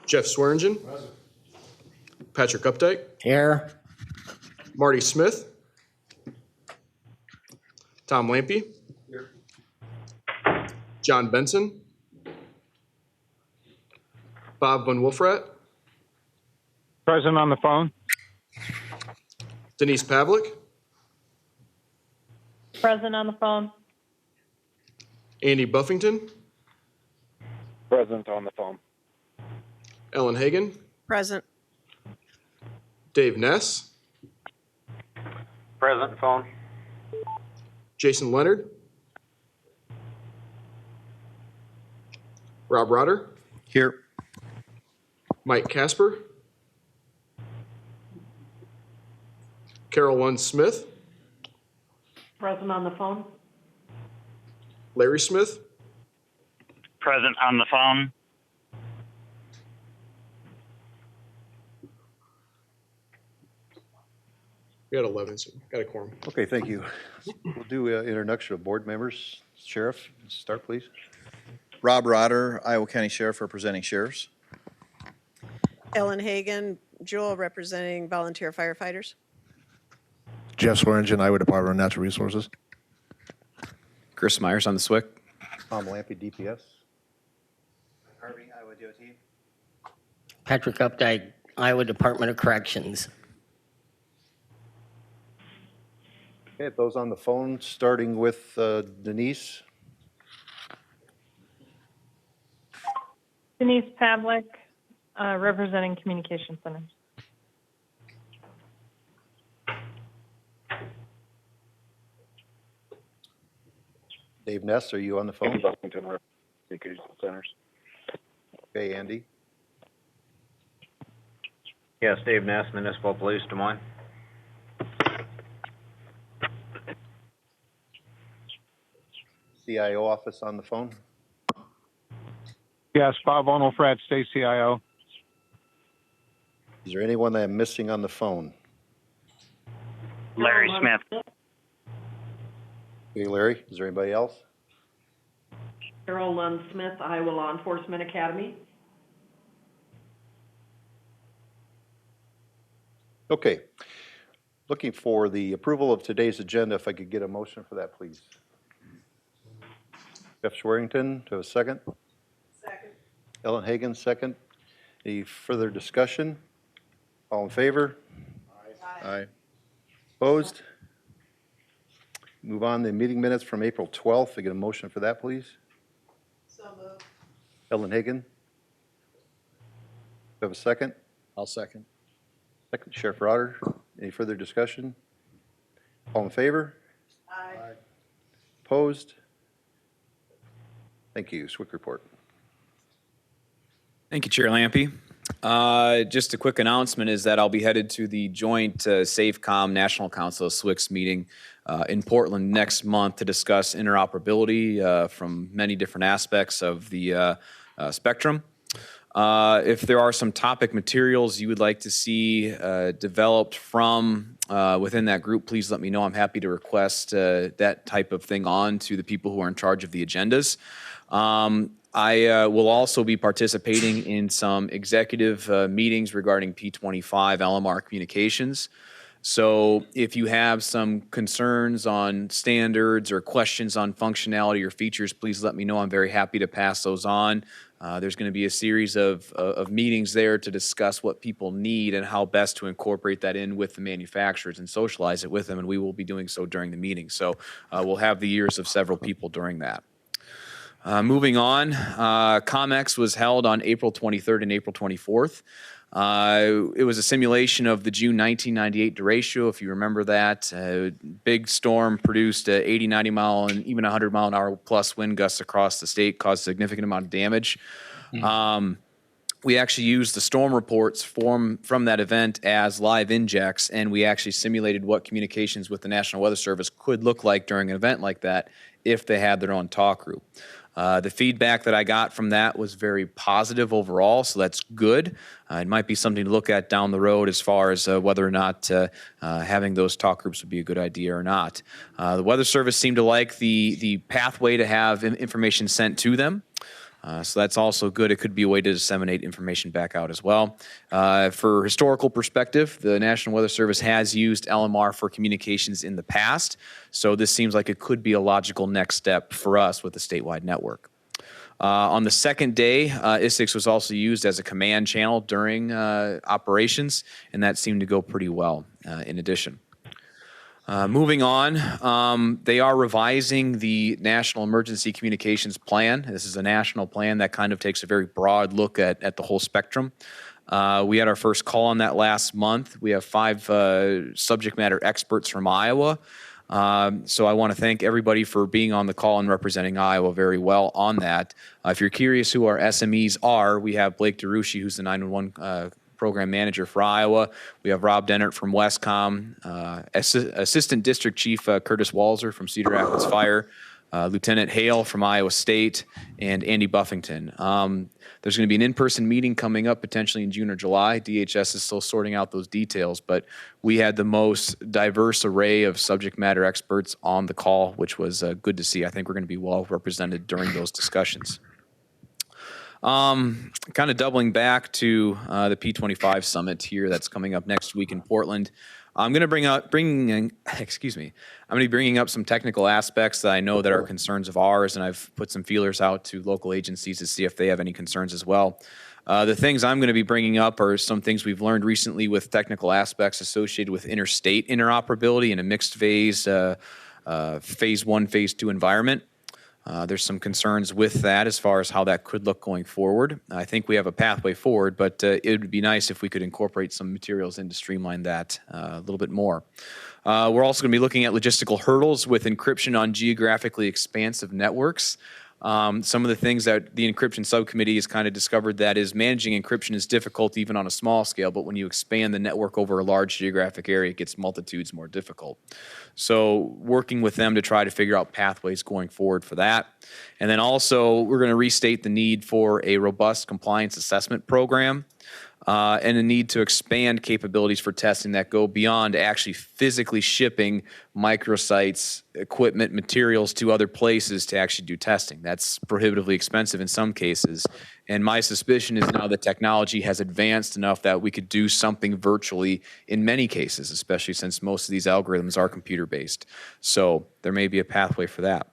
Jeff Swearingen. Patrick Updike. Here. Marty Smith. Tom Lampy. Here. John Benson. Bob Van Wolfrat. Present on the phone. Denise Pavlik. Present on the phone. Andy Buffington. Present on the phone. Ellen Hagan. Present. Dave Ness. Present phone. Jason Leonard. Rob Rotter. Here. Mike Casper. Carol Lund Smith. Present on the phone. Larry Smith. Present on the phone. We got 11, so got a quorum. Okay, thank you. We'll do introduction of board members. Sheriff, start please. Rob Rotter, Iowa County Sheriff, representing sheriffs. Ellen Hagan, Jewel, representing volunteer firefighters. Jeff Swearingen, Iowa Department of Natural Resources. Chris Myers on the SWIC. Tom Lampy, DPS. Harvey, Iowa DOT. Patrick Updike, Iowa Department of Corrections. Okay, those on the phone, starting with Denise. Denise Pavlik, representing Communication Centers. Dave Ness, are you on the phone? Buffington Communication Centers. Okay, Andy. Yes, Dave Ness, Municipal Police, Des Moines. CIO office on the phone. Yes, Bob Van Wolfrat, State CIO. Is there anyone that I'm missing on the phone? Larry Smith. Okay, Larry, is there anybody else? Carol Lund Smith, Iowa Law Enforcement Academy. Okay. Looking for the approval of today's agenda. If I could get a motion for that, please. Jeff Swearingen, to a second. Second. Ellen Hagan, second. Any further discussion? All in favor? Aye. Opposed? Move on to meeting minutes from April 12th. I get a motion for that, please. So moved. Ellen Hagan. Do you have a second? I'll second. Second, Sheriff Rotter. Any further discussion? All in favor? Aye. Opposed? Thank you. SWIC report. Thank you, Chair Lampy. Just a quick announcement is that I'll be headed to the joint SAFECOM National Council SWICS meeting in Portland next month to discuss interoperability from many different aspects of the spectrum. If there are some topic materials you would like to see developed from within that group, please let me know. I'm happy to request that type of thing on to the people who are in charge of the agendas. I will also be participating in some executive meetings regarding P25 LMR communications. So if you have some concerns on standards or questions on functionality or features, please let me know. I'm very happy to pass those on. There's going to be a series of meetings there to discuss what people need and how best to incorporate that in with the manufacturers and socialize it with them, and we will be doing so during the meeting. So we'll have the ears of several people during that. Moving on, COMEX was held on April 23rd and April 24th. It was a simulation of the June 1998 derecho, if you remember that. Big storm produced 80, 90 mile and even 100 mile an hour plus wind gusts across the state, caused a significant amount of damage. We actually used the storm reports from that event as live injects, and we actually simulated what communications with the National Weather Service could look like during an event like that if they had their own talk group. The feedback that I got from that was very positive overall, so that's good. It might be something to look at down the road as far as whether or not having those talk groups would be a good idea or not. The Weather Service seemed to like the pathway to have information sent to them. So that's also good. It could be a way to disseminate information back out as well. For historical perspective, the National Weather Service has used LMR for communications in the past, so this seems like it could be a logical next step for us with the statewide network. On the second day, Isicsb was also used as a command channel during operations, and that seemed to go pretty well in addition. Moving on, they are revising the National Emergency Communications Plan. This is a national plan that kind of takes a very broad look at the whole spectrum. We had our first call on that last month. We have 5 subject matter experts from Iowa. So I want to thank everybody for being on the call and representing Iowa very well on that. If you're curious who our SMEs are, we have Blake DeRushi, who's the 911 program manager for Iowa. We have Rob Dennert from Westcom, Assistant District Chief Curtis Walzer from Cedar Rapids Fire, Lieutenant Hale from Iowa State, and Andy Buffington. There's going to be an in-person meeting coming up potentially in June or July. DHS is still sorting out those details, but we had the most diverse array of subject matter experts on the call, which was good to see. I think we're going to be well represented during those discussions. Kind of doubling back to the P25 summit here that's coming up next week in Portland. I'm going to I'm going to be bringing up some technical aspects that I know that are concerns of ours, and I've put some feelers out to local agencies to see if they have any concerns as well. The things I'm going to be bringing up are some things we've learned recently with technical aspects associated with interstate interoperability in a mixed phase, phase 1, phase 2 environment. There's some concerns with that as far as how that could look going forward. I think we have a pathway forward, but it would be nice if we could incorporate some materials in to streamline that a little bit more. We're also going to be looking at logistical hurdles with encryption on geographically expansive networks. Some of the things that the encryption subcommittee has kind of discovered that is managing encryption is difficult even on a small scale, but when you expand the network over a large geographic area, it gets multitudes more difficult. So working with them to try to figure out pathways going forward for that. And then also we're going to restate the need for a robust compliance assessment program. And a need to expand capabilities for testing that go beyond actually physically shipping microsites, equipment, materials to other places to actually do testing. That's prohibitively expensive in some cases. And my suspicion is now the technology has advanced enough that we could do something virtually in many cases, especially since most of these algorithms are computer-based. So there may be a pathway for that.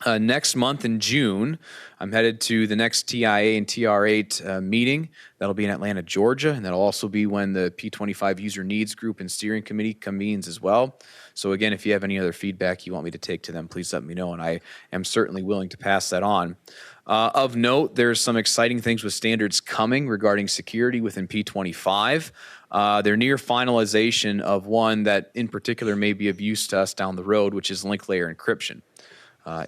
Next month in June, I'm headed to the next TIA and TR8 meeting. That'll be in Atlanta, Georgia, and that'll also be when the P25 User Needs Group and Steering Committee convenes as well. So again, if you have any other feedback you want me to take to them, please let me know, and I am certainly willing to pass that on. Of note, there's some exciting things with standards coming regarding security within P25. They're near finalization of one that in particular may be of use to us down the road, which is link layer encryption.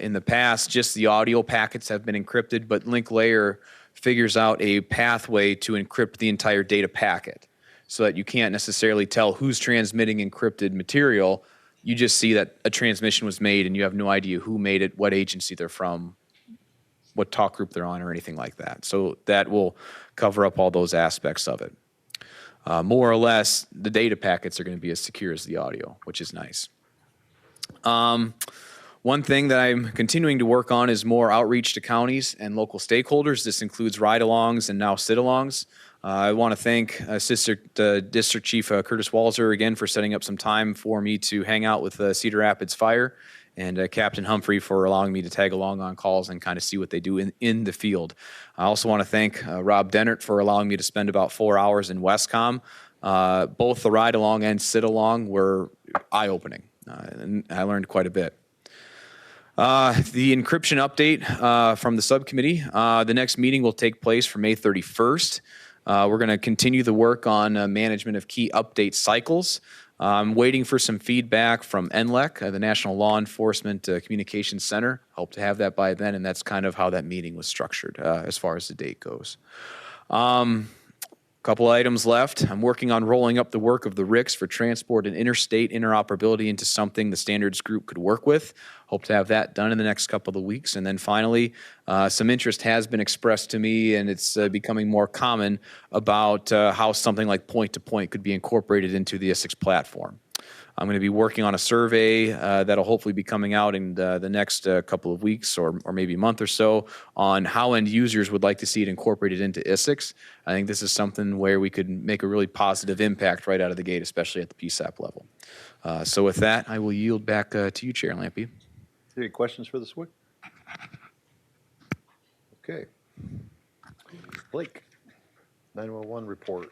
In the past, just the audio packets have been encrypted, but link layer figures out a pathway to encrypt the entire data packet so that you can't necessarily tell who's transmitting encrypted material. You just see that a transmission was made and you have no idea who made it, what agency they're from, what talk group they're on, or anything like that. So that will cover up all those aspects of it. More or less, the data packets are going to be as secure as the audio, which is nice. One thing that I'm continuing to work on is more outreach to counties and local stakeholders. This includes ride-alongs and now sit-alongs. I want to thank District Chief Curtis Walzer again for setting up some time for me to hang out with Cedar Rapids Fire, and Captain Humphrey for allowing me to tag along on calls and kind of see what they do in the field. I also want to thank Rob Dennert for allowing me to spend about 4 hours in Westcom. Both the ride-along and sit-along were eye-opening, and I learned quite a bit. The encryption update from the subcommittee. The next meeting will take place for May 31st. We're going to continue the work on management of key update cycles. I'm waiting for some feedback from NLEC, the National Law Enforcement Communications Center. Hope to have that by then, and that's kind of how that meeting was structured as far as the date goes. Couple items left. I'm working on rolling up the work of the RICS for transport and interstate interoperability into something the standards group could work with. Hope to have that done in the next couple of weeks. And then finally, some interest has been expressed to me, and it's becoming more common about how something like point-to-point could be incorporated into the Isicsb platform. I'm going to be working on a survey that'll hopefully be coming out in the next couple of weeks or maybe a month or so on how end users would like to see it incorporated into Isics. I think this is something where we could make a really positive impact right out of the gate, especially at the PSAP level. So with that, I will yield back to you, Chair Lampy. Any questions for the SWIC? Okay. Blake, 911 report.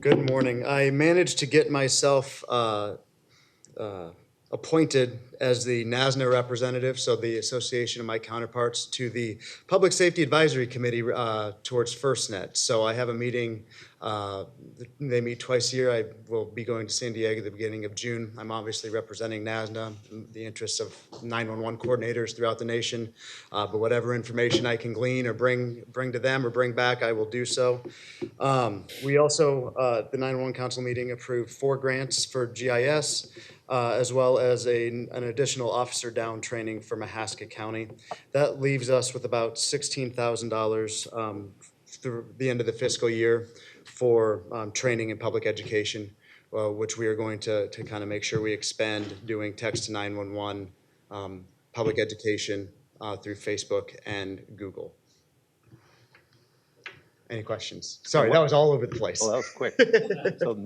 Good morning. I managed to get myself appointed as the NASNA representative, so the association of my counterparts, to the Public Safety Advisory Committee towards FirstNet. So I have a meeting. They meet twice a year. I will be going to San Diego at the beginning of June. I'm obviously representing NASNA, the interests of 911 coordinators throughout the nation. But whatever information I can glean or bring to them or bring back, I will do so. We also, the 911 Council meeting approved 4 grants for GIS, as well as an additional officer down training for Mahaska County. That leaves us with about $16,000 through the end of the fiscal year for training in public education, which we are going to kind of make sure we expend doing text to 911, public education through Facebook and Google. Any questions? Sorry, that was all over the place. Oh, that was quick. So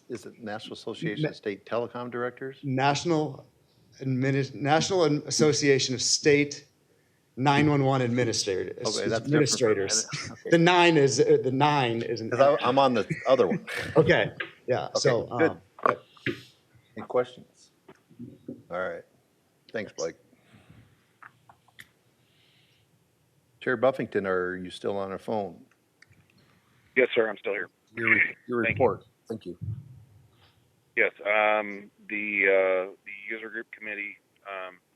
is it National Association of State Telecom Directors? National Association of State 911 Administrators. Okay, that's administrators. Okay. The nine is an. Because I'm on the other one. Okay, yeah. Okay, So good. Any questions? All right. Thanks, Blake. Chair Buffington, are you still on a phone? Yes, sir. I'm still here. Your report. Thank you. Yes. The user group committee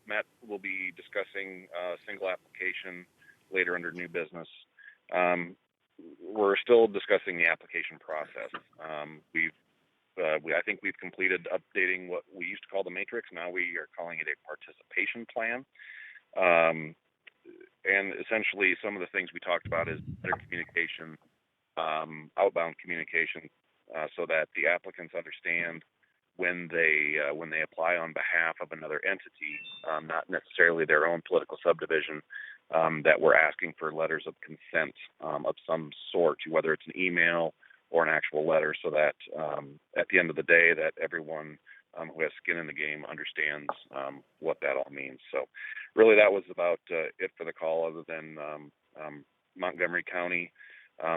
met. We'll be discussing single application later under new business. We're still discussing the application process. I think we've completed updating what we used to call the matrix. Now we are calling it a participation plan. And essentially, some of the things we talked about is better communication, outbound communication, so that the applicants understand when they apply on behalf of another entity, not necessarily their own political subdivision, that we're asking for letters of consent of some sort, whether it's an email or an actual letter, so that at the end of the day, that everyone who has skin in the game understands what that all means. So really that was about it for the call, other than Montgomery County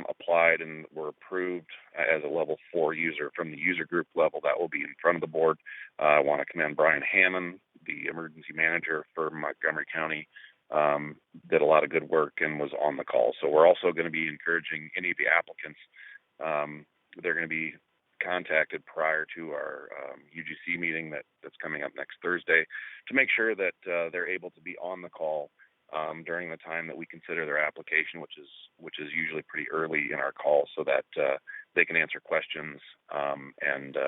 applied and were approved as a level 4 user. From the user group level, that will be in front of the board. I want to commend Brian Hammond, the emergency manager for Montgomery County, did a lot of good work and was on the call. So we're also going to be encouraging any of the applicants. They're going to be contacted prior to our UGC meeting that's coming up next Thursday, to make sure that they're able to be on the call during the time that we consider their application, which is usually pretty early in our call, so that they can answer questions and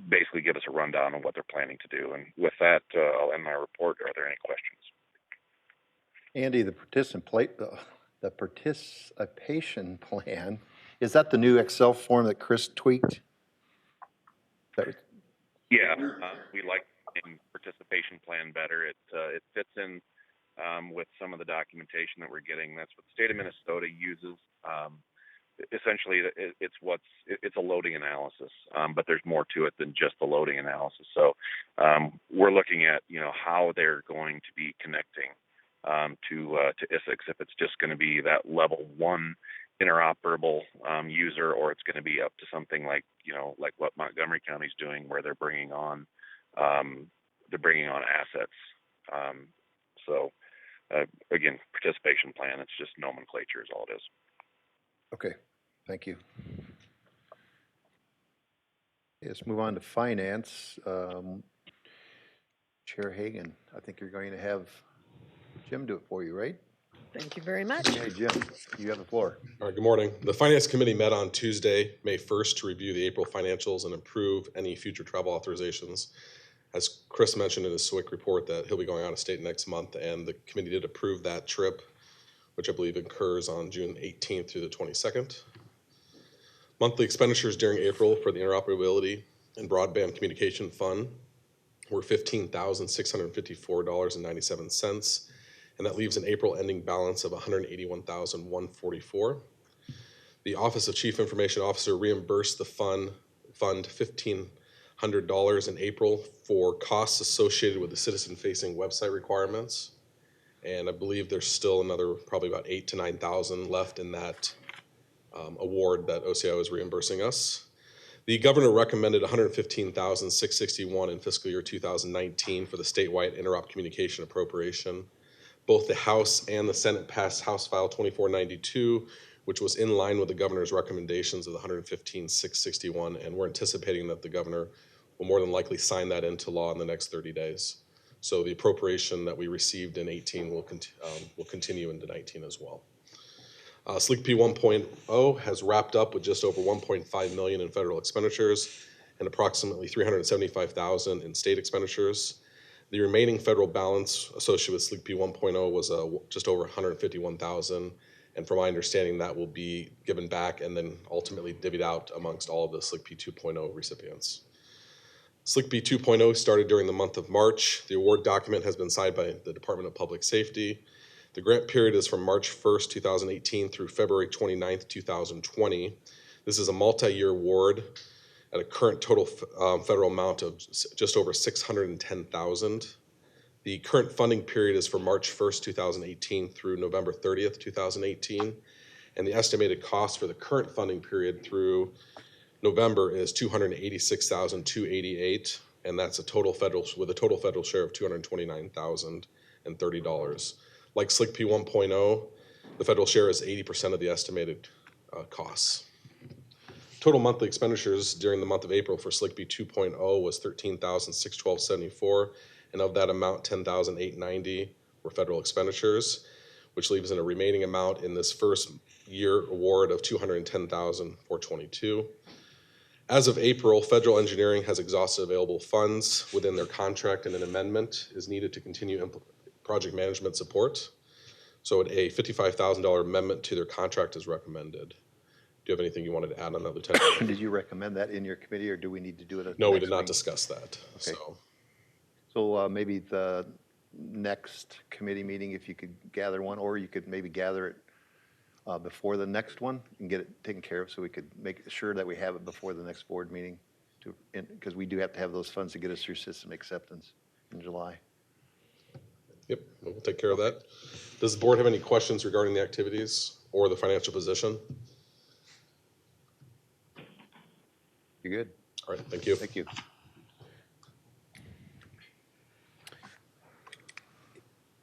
basically give us a rundown on what they're planning to do. And with that, I'll end my report. Are there any questions? Andy, the participation plan, is that the new Excel form that Chris tweaked? Yeah, we like the participation plan better. It fits in with some of the documentation that we're getting. That's what the state of Minnesota uses. Essentially, it's a loading analysis, but there's more to it than just the loading analysis. So we're looking at how they're going to be connecting to Isics, if it's just going to be that level 1 interoperable user, or it's going to be up to something like what Montgomery County's doing, where they're bringing on assets. So again, participation plan, it's just nomenclature is all it is. Okay, thank you. Let's move on to finance. Chair Hagan, I think you're going to have Jim do it for you, right? Thank you very much. Hey, Jim, you have the floor. All right, good morning. The Finance Committee met on Tuesday, May 1st, to review the April financials and approve any future travel authorizations. As Chris mentioned in his SWIC report, that he'll be going out of state next month, and the committee did approve that trip, which I believe occurs on June 18th through the 22nd. Monthly expenditures during April for the Interoperability and Broadband Communication Fund were $15,654.97, and that leaves an April ending balance of $181,144. The Office of Chief Information Officer reimbursed the fund $1,500 in April for costs associated with the citizen-facing website requirements. And I believe there's still another probably about 8,000 to 9,000 left in that award that OCIO is reimbursing us. The governor recommended $115,661 in fiscal year 2019 for the statewide interop communication appropriation. Both the House and the Senate passed House File 2492, which was in line with the governor's recommendations of the $115,661, and we're anticipating that the governor will more than likely sign that into law in the next 30 days. So the appropriation that we received in 18 will continue into 19 as well. SLEEK P 1.0 has wrapped up with just over 1.5 million in federal expenditures and approximately 375,000 in state expenditures. The remaining federal balance associated with SLEEK P 1.0 was just over 151,000, and from my understanding, that will be given back and then ultimately divvied out amongst all of the SLEEK P 2.0 recipients. SLEEK P 2.0 started during the month of March. The award document has been signed by the Department of Public Safety. The grant period is from March 1st, 2018 through February 29th, 2020. This is a multi-year award at a current total federal amount of just over $610,000. The current funding period is from March 1st, 2018 through November 30th, 2018. And the estimated cost for the current funding period through November is $286,288, and that's a total federal share of $229,030. Like SLEEK P 1.0, the federal share is 80% of the estimated costs. Total monthly expenditures during the month of April for SLEEK P 2.0 was $13,612.74, and of that amount, $10,890 were federal expenditures, which leaves in a remaining amount in this first year award of $210,422. As of April, federal engineering has exhausted available funds within their contract, and an amendment is needed to continue project management support. So a $55,000 amendment to their contract is recommended. Do you have anything you wanted to add on that, Lieutenant? Did you recommend that in your committee, or do we need to do it at the No, we next did not meeting? discuss that. Okay. So maybe the next committee meeting, if you could gather one, or you could maybe gather it before the next one and get it taken care of, so we could make sure that we have it before the next board meeting, because we do have to have those funds to get us through system acceptance in July. Yep, we'll take care of that. Does the board have any questions regarding the activities or the financial position? You're good. All right, thank you. Thank you.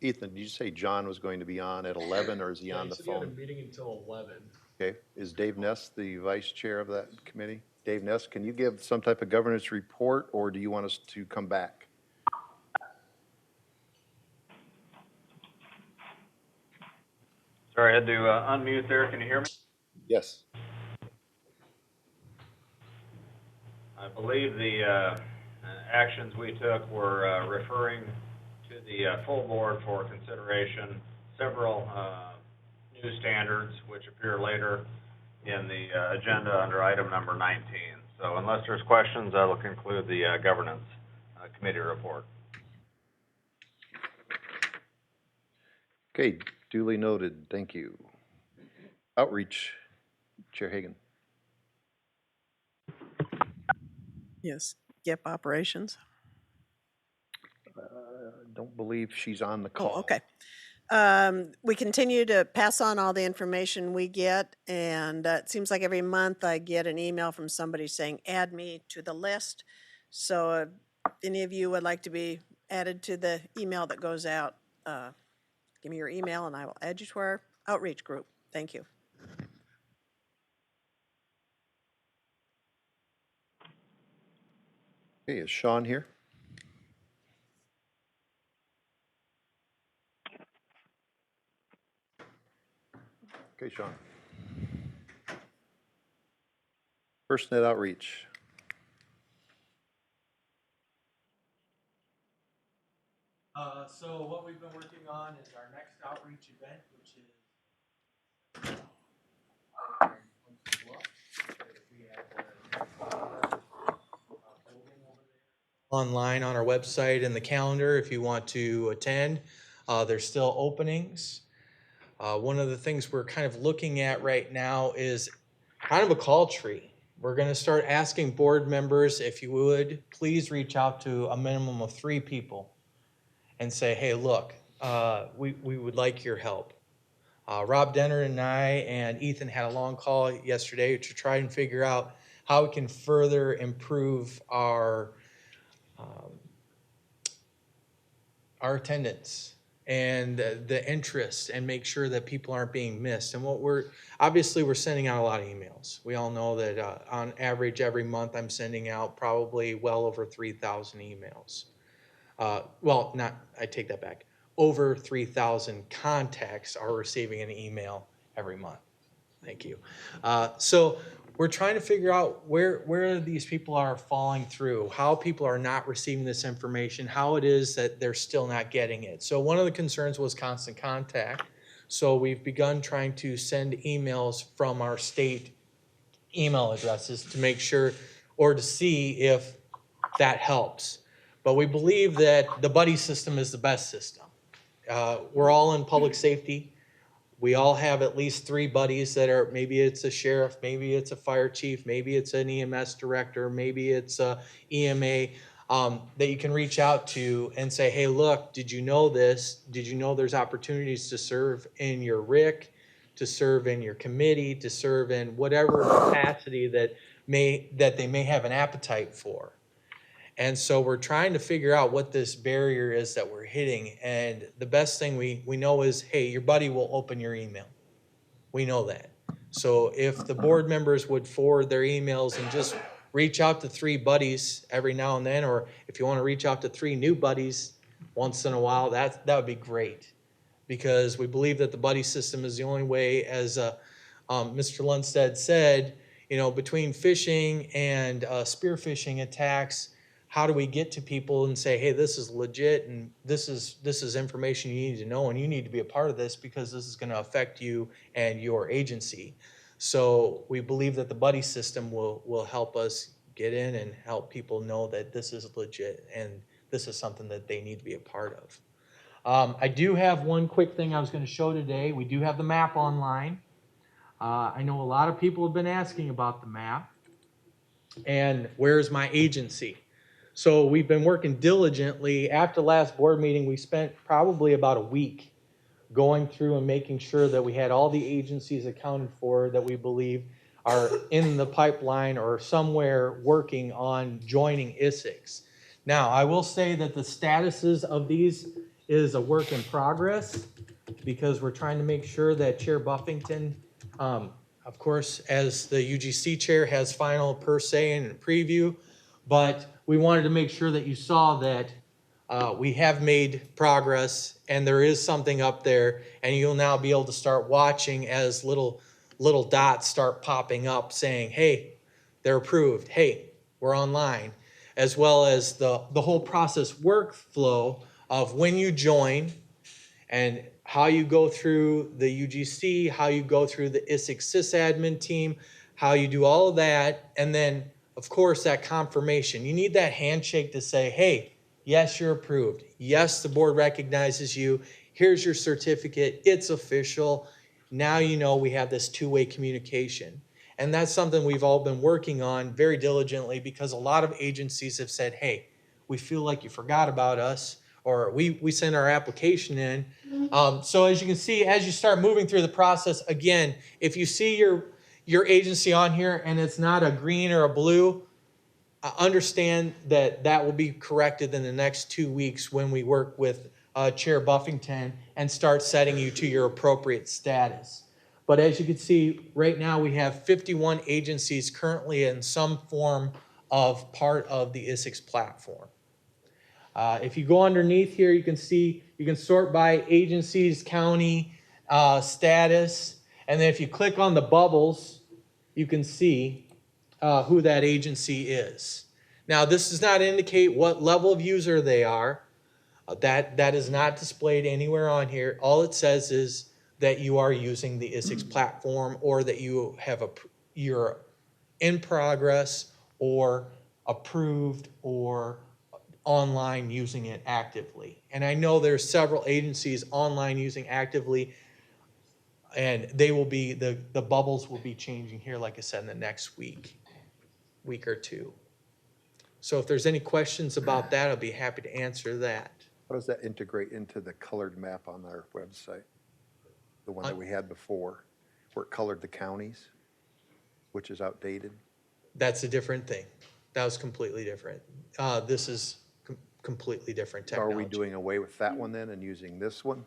Ethan, did you say John was going to be on at 11, or is he on the phone? He had a meeting until 11. Okay. Is Dave Ness the vice chair of that committee? Dave Ness, can you give some type of governance report, or do you want us to come back? Sorry, I had to unmute there. Can you hear me? Yes. I believe the actions we took were referring to the full board for consideration several new standards which appear later in the agenda under item number 19. So unless there's questions, I will conclude the governance committee report. Okay, duly noted. Thank you. Outreach, Chair Hagan. Yes, GIP operations. Don't believe she's on the Oh, call. okay. We continue to pass on all the information we get, and it seems like every month I get an email from somebody saying, add me to the list. So if any of you would like to be added to the email that goes out, give me your email and I will add you to our outreach group. Thank you. Okay, is Sean here? Okay, Sean. FirstNet Outreach. So what we've been working on is our next outreach event, which is if we online on our website and the calendar if you want to attend. There's still openings. One of the things we're kind of looking at right now is kind of a call tree. We're going to start asking board members, if you would, please reach out to a minimum of 3 people and say, hey, look, we would like your help. Rob Denner and I and Ethan had a long call yesterday to try and figure out how we can further improve our attendance and the interest and make sure that people aren't being missed. And obviously we're sending out a lot of emails. We all know that on average every month I'm sending out probably well over 3,000 emails. I take that back. Over 3,000 contacts are receiving an email every month. Thank you. So we're trying to figure out where these people are falling through, how people are not receiving this information, how it is that they're still not getting it. So one of the concerns was constant contact. So we've begun trying to send emails from our state email addresses to make sure or to see if that helps. But we believe that the buddy system is the best system. We're all in public safety. We all have at least 3 buddies that are, maybe it's a sheriff, maybe it's a fire chief, maybe it's an EMS director, maybe it's a EMA, that you can reach out to and say, hey, look, did you know this? Did you know there's opportunities to serve in your RIC, to serve in your committee, to serve in whatever capacity that they may have an appetite for? And so we're trying to figure out what this barrier is that we're hitting. And the best thing we know is, hey, your buddy will open your email. We know that. So if the board members would forward their emails and just reach out to 3 buddies every now and then, or if you want to reach out to 3 new buddies once in a while, that would be great. Because we believe that the buddy system is the only way, as Mr. Lundstedt said, between phishing and spearphishing attacks, how do we get to people and say, hey, this is legit and this is information you need to know and you need to be a part of this because this is going to affect you and your agency. So we believe that the buddy system will help us get in and help people know that this is legit and this is something that they need to be a part of. I do have one quick thing I was going to show today. We do have the map online. I know a lot of people have been asking about the map and where's my agency? So we've been working diligently. After last board meeting, we spent probably about a week going through and making sure that we had all the agencies accounted for that we believe are in the pipeline or somewhere working on joining Isicsb. Now, I will say that the statuses of these is a work in progress because we're trying to make sure that Chair Buffington, of course, as the UGC chair, has final per se and preview, but we wanted to make sure that you saw that we have made progress and there is something up there, and you'll now be able to start watching as little dots start popping up saying, hey, they're approved, hey, we're online, as well as the whole process workflow of when you join and how you go through the UGC, how you go through the Isicsb sysadmin team, how you do all of that, and then of course, that confirmation. You need that handshake to say, hey, yes, you're approved. Yes, the board recognizes you. Here's your certificate. It's official. Now you know we have this 2-way communication. And that's something we've all been working on very diligently because a lot of agencies have said, hey, we feel like you forgot about us, or we sent our application in. So as you can see, as you start moving through the process, again, if you see your agency on here and it's not a green or a blue, understand that will be corrected in the next 2 weeks when we work with Chair Buffington and start setting you to your appropriate status. But as you can see, right now we have 51 agencies currently in some form of part of the Isicsb platform. If you go underneath here, you can see, you can sort by agencies, county, status, and then if you click on the bubbles, you can see who that agency is. Now, this does not indicate what level of user they are. That is not displayed anywhere on here. All it says is that you are using the Isicsb platform or that you have you're in progress or approved or online using it actively. And I know there's several agencies online using actively, and they will be, the bubbles will be changing here, like I said, in the next week or two. So if there's any questions about that, I'll be happy to answer that. How does that integrate into the colored map on our website? The one that we had before, where it colored the counties, which is outdated? That's a different thing. That was completely different. This is completely different So are technology. we doing away with that one then and using this one?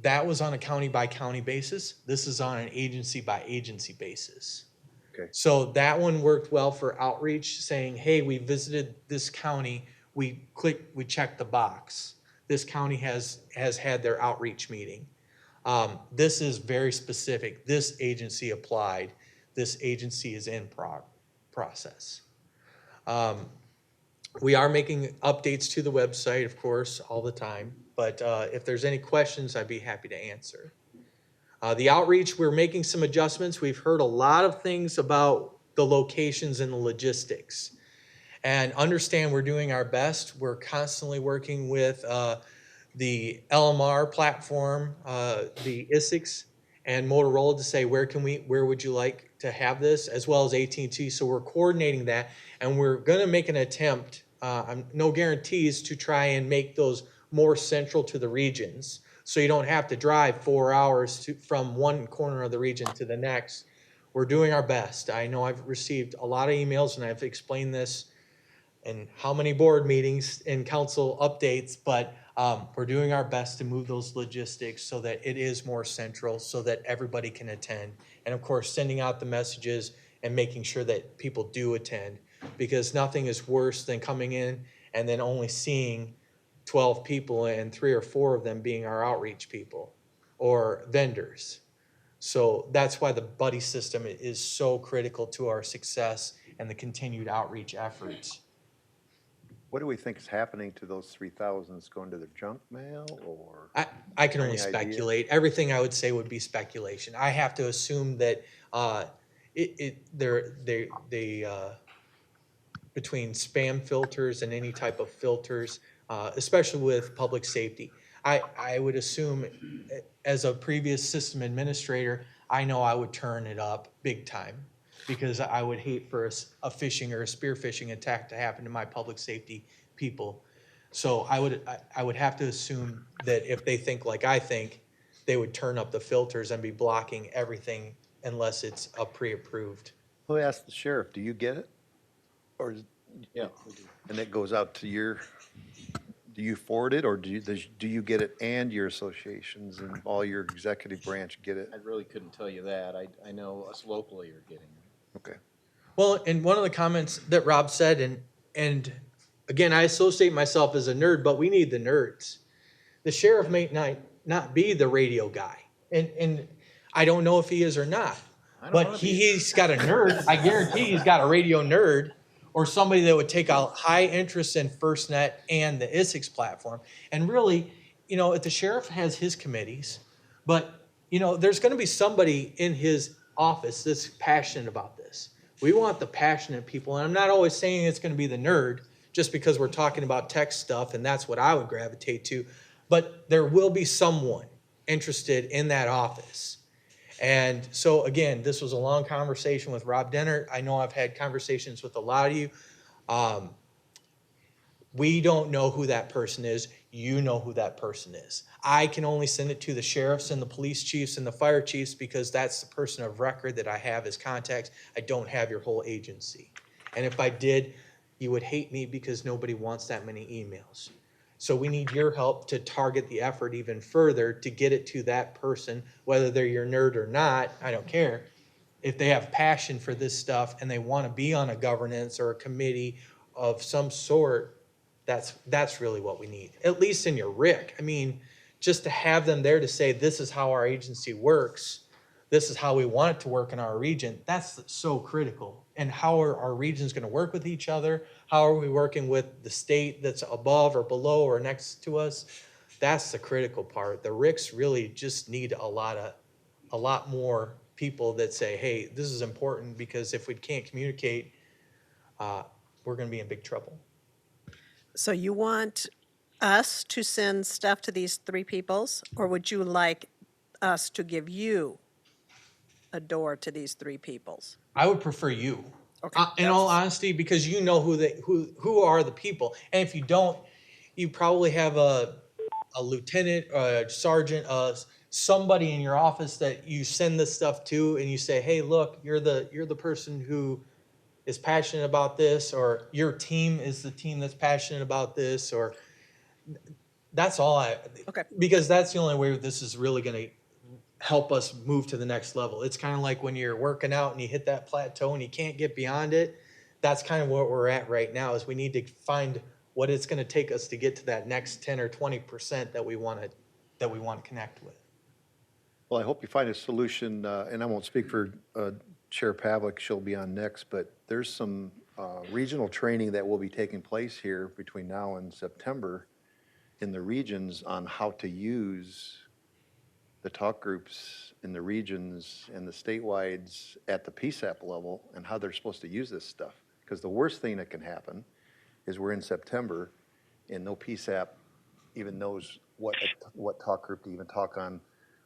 That was on a county by county basis. This is on an agency by agency basis. Okay. So that one worked well for outreach, saying, hey, we visited this county, we checked the box. This county has had their outreach meeting. This is very specific. This agency applied. This agency is in process. We are making updates to the website, of course, all the time. But if there's any questions, I'd be happy to answer. The outreach, we're making some adjustments. We've heard a lot of things about the locations and the logistics. And understand we're doing our best. We're constantly working with the LMR platform, the Isicsb, and Motorola to say where would you like to have this, as well as AT&T. So we're coordinating that, and we're going to make an attempt. No guarantees to try and make those more central to the regions, so you don't have to drive 4 hours from one corner of the region to the next. We're doing our best. I know I've received a lot of emails, and I've explained this in how many board meetings and council updates, but we're doing our best to move those logistics so that it is more central, so that everybody can attend. And of course, sending out the messages and making sure that people do attend, because nothing is worse than coming in and then only seeing 12 people and 3 or 4 of them being our outreach people or vendors. So that's why the buddy system is so critical to our success and the continued outreach efforts. What do we think is happening to those 3,000? It's going to the junk mail, or? I can only Any idea? speculate. Everything I would say would be speculation. I have to assume that between spam filters and any type of filters, especially with public safety, I would assume, as a previous system administrator, I know I would turn it up big time, because I would hate for a phishing or a spear phishing attack to happen to my public safety people. So I would have to assume that if they think like I think, they would turn up the filters and be blocking everything unless it's a pre-approved. Who asked the sheriff, do you get it? Or, Yeah. and it goes out to do you forward it, or do you get it and your associations and all your executive branch get it? I really couldn't tell you that. I know us locally are getting it. Okay. Well, and one of the comments that Rob said, and again, I associate myself as a nerd, but we need the nerds. The sheriff may not be the radio guy, and I don't know if he is or not, but he's got a nerd. I guarantee he's got a radio nerd, or somebody that would take a high interest in FirstNet and the Isicsb platform. And really, if the sheriff has his committees, but there's going to be somebody in his office that's passionate about this. We want the passionate people, and I'm not always saying it's going to be the nerd, just because we're talking about tech stuff, and that's what I would gravitate to. But there will be someone interested in that office. And so, again, this was a long conversation with Rob Dennert. I know I've had conversations with a lot of you. We don't know who that person is. You know who that person is. I can only send it to the sheriffs and the police chiefs and the fire chiefs, because that's the person of record that I have as contacts. I don't have your whole agency. And if I did, you would hate me, because nobody wants that many emails. So we need your help to target the effort even further to get it to that person, whether they're your nerd or not, I don't care. If they have passion for this stuff and they want to be on a governance or a committee of some sort, that's really what we need, at least in your RIC. I mean, just to have them there to say, this is how our agency works, this is how we want it to work in our region, that's so critical. And how are our regions going to work with each other? How are we working with the state that's above or below or next to us? That's the critical part. The RICs really just need a lot more people that say, hey, this is important, because if we can't communicate, we're going to be in big trouble. So you want us to send stuff to these three peoples, or would you like us to give you a door to these three peoples? I would prefer you. Okay, In all that's- honesty, because you know who are the people, and if you don't, you probably have a lieutenant, a sergeant, somebody in your office that you send this stuff to, and you say, "Hey, look, you're the person who is passionate about this, or your team is the team that's passionate about this," or that's all I. Okay. Because that's the only way this is really going to help us move to the next level. It's kind of like when you're working out and you hit that plateau and you can't get beyond it. That's kind of what we're at right now, is we need to find what it's going to take us to get to that next 10 or 20% that we want to connect with. Well, I hope you find a solution, and I won't speak for Chair Pavlik, she'll be on next, but there's some regional training that will be taking place here between now and September in the regions on how to use the talk groups in the regions and the statewides at the PSAP level and how they're supposed to use this stuff. Because the worst thing that can happen is we're in September and no PSAP even knows what talk group to even talk on.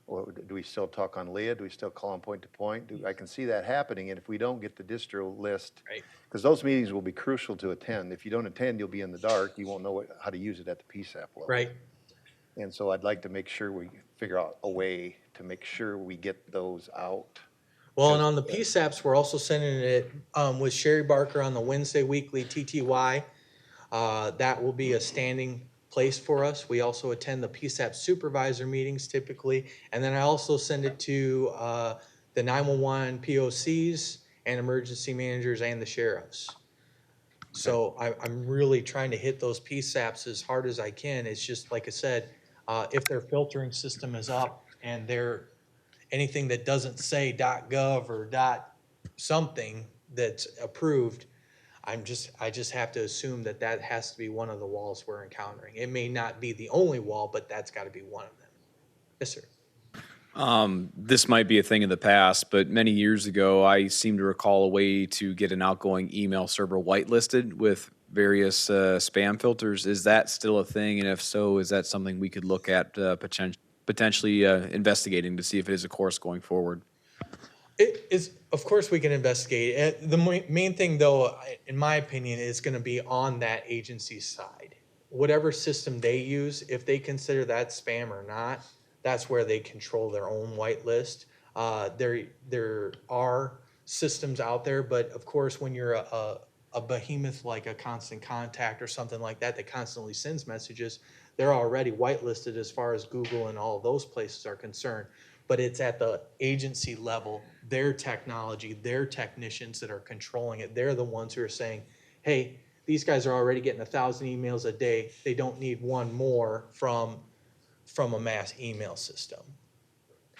Or do we still talk on LEA? Do we still call on point to point? I can see that happening, and if we don't get the distro list, because those meetings will be crucial to attend. If you don't attend, you'll be in the dark. You won't know how to use it at the PSAP level. Right. And so I'd like to make sure we figure out a way to make sure we get those out. Well, and on the PSAPs, we're also sending it with Sherry Barker on the Wednesday weekly TTY. That will be a standing place for us. We also attend the PSAP supervisor meetings typically. And then I also send it to the 911 POCs and emergency managers and the sheriffs. So I'm really trying to hit those PSAPs as hard as I can. It's just, like I said, if their filtering system is up and they're anything that doesn't say .gov or .something that's approved, I just have to assume that has to be one of the walls we're encountering. It may not be the only wall, but that's got to be one of them. Yes, sir. This might be a thing in the past, but many years ago, I seem to recall a way to get an outgoing email server whitelisted with various spam filters. Is that still a thing? And if so, is that something we could look at potentially investigating to see if it is a course going forward? It is, of course, we can investigate. The main thing, though, in my opinion, is going to be on that agency's side. Whatever system they use, if they consider that spam or not, that's where they control their own whitelist. There are systems out there, but of course, when you're a behemoth like a Constant Contact or something like that that constantly sends messages, they're already whitelisted as far as Google and all those places are concerned. But it's at the agency level, their technology, their technicians that are controlling it. They're the ones who are saying, hey, these guys are already getting 1,000 emails a day. They don't need one more from a mass email system.